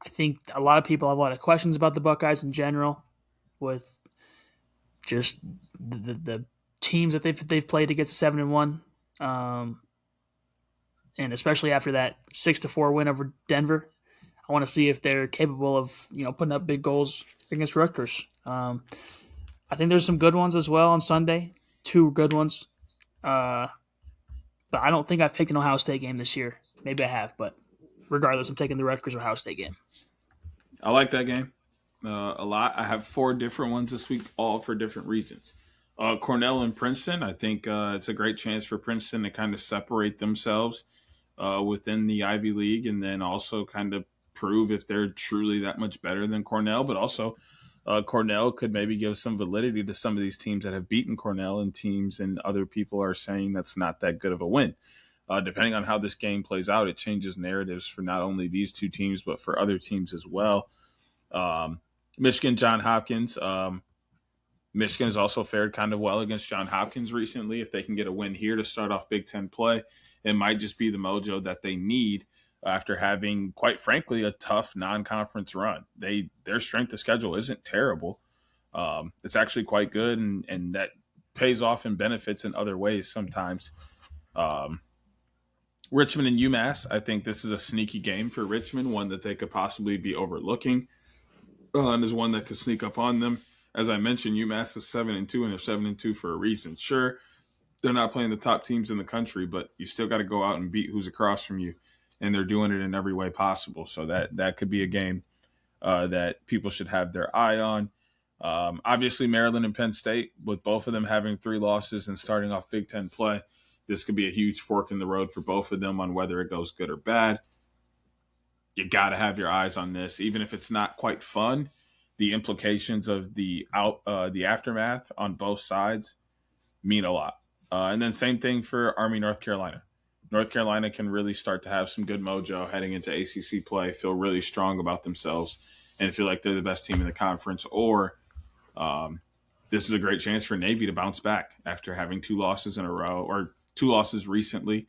I think a lot of people have a lot of questions about the Buckeyes in general with just the teams that they've played to get to 7-1, and especially after that 6-4 win over Denver. I want to see if they're capable of putting up big goals against Rutgers. I think there's some good ones as well on Sunday, 2 good ones. But I don't think I've picked an Ohio State game this year. Maybe I have, but regardless, I'm taking the Rutgers Ohio State game. I like that game a lot. I have 4 different ones this week, all for different reasons. Cornell and Princeton, I think it's a great chance for Princeton to kind of separate themselves within the Ivy League, and then also kind of prove if they're truly that much better than Cornell. But also Cornell could maybe give some validity to some of these teams that have beaten Cornell, and teams and other people are saying that's not that good of a win. Depending on how this game plays out, it changes narratives for not only these 2 teams, but for other teams as well. Michigan, John Hopkins. Michigan has also fared kind of well against John Hopkins recently. If they can get a win here to start off Big Ten play, it might just be the mojo that they need after having, quite frankly, a tough non-conference run. Their strength of schedule isn't terrible. It's actually quite good, and that pays off and benefits in other ways sometimes. Richmond and UMass, I think this is a sneaky game for Richmond, one that they could possibly be overlooking, and is one that could sneak up on them. As I mentioned, UMass is 7-2, and they're 7-2 for a reason. Sure, they're not playing the top teams in the country, but you still got to go out and beat who's across from you, and they're doing it in every way possible. So that could be a game that people should have their eye on. Obviously, Maryland and Penn State, with both of them having 3 losses and starting off Big Ten play, this could be a huge fork in the road for both of them on whether it goes good or bad. You got to have your eyes on this, even if it's not quite fun. The implications of the aftermath on both sides mean a lot. And then same thing for Army, North Carolina. North Carolina can really start to have some good mojo heading into ACC play, feel really strong about themselves, and feel like they're the best team in the conference. Or this is a great chance for Navy to bounce back after having 2 losses in a row, or 2 losses recently,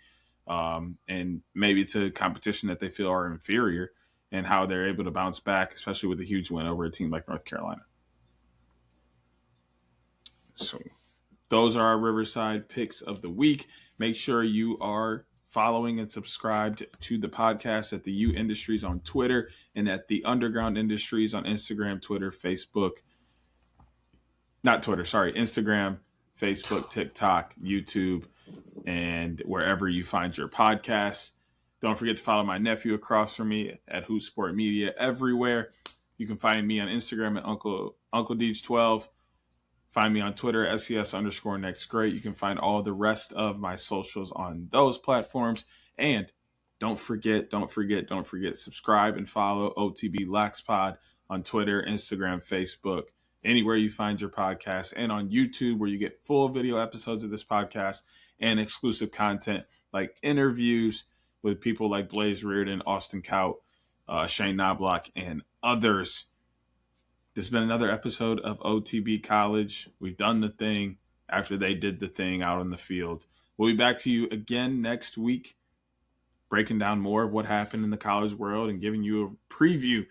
and maybe to competition that they feel are inferior, and how they're able to bounce back, especially with a huge win over a team like North Carolina. So those are our Riverside picks of the week. Make sure you are following and subscribed to the podcast at the U Industries on Twitter, and at the Underground Industries on Instagram, Twitter, Facebook. Not Twitter, sorry. Instagram, Facebook, TikTok, YouTube, and wherever you find your podcasts. Don't forget to follow my nephew across from me at Hoots Sport Media everywhere. You can find me on Instagram at Uncle Deej12. Find me on Twitter, SES_NextGreat. You can find all the rest of my socials on those platforms. And don't forget, subscribe and follow OTB LacPod on Twitter, Instagram, Facebook, anywhere you find your podcast, and on YouTube, where you get full video episodes of this podcast and exclusive content like interviews with people like Blaze Reardon, Austin Kaut, Shane Knobloch, and others. This has been another episode of OTB College. We've done the thing after they did the thing out on the field. We'll be back to you again next week. breaking down more of what happened in the college world and giving you a preview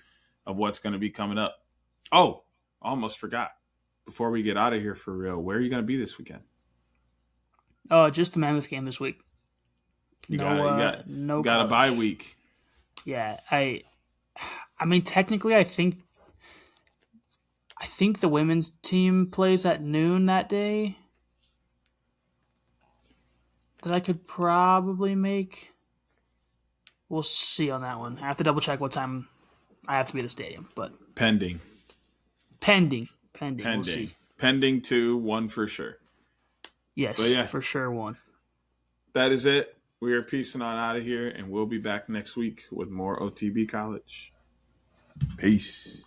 of what's going to be coming up. Oh, almost forgot. Before we get out of here for real, where are you going to be this weekend? Just the Mammoth game this week. You got a college. bye week. Yeah, I mean, technically, I think the women's team plays at noon that day. That I could probably make. We'll see on that one. I have to double check what time I have to be at the stadium, but Pending. We'll see. Pending 2, 1 for sure. Yes, for sure 1. That is it. We are peacing on out of here, and we'll be back next week with more OTB College. Peace.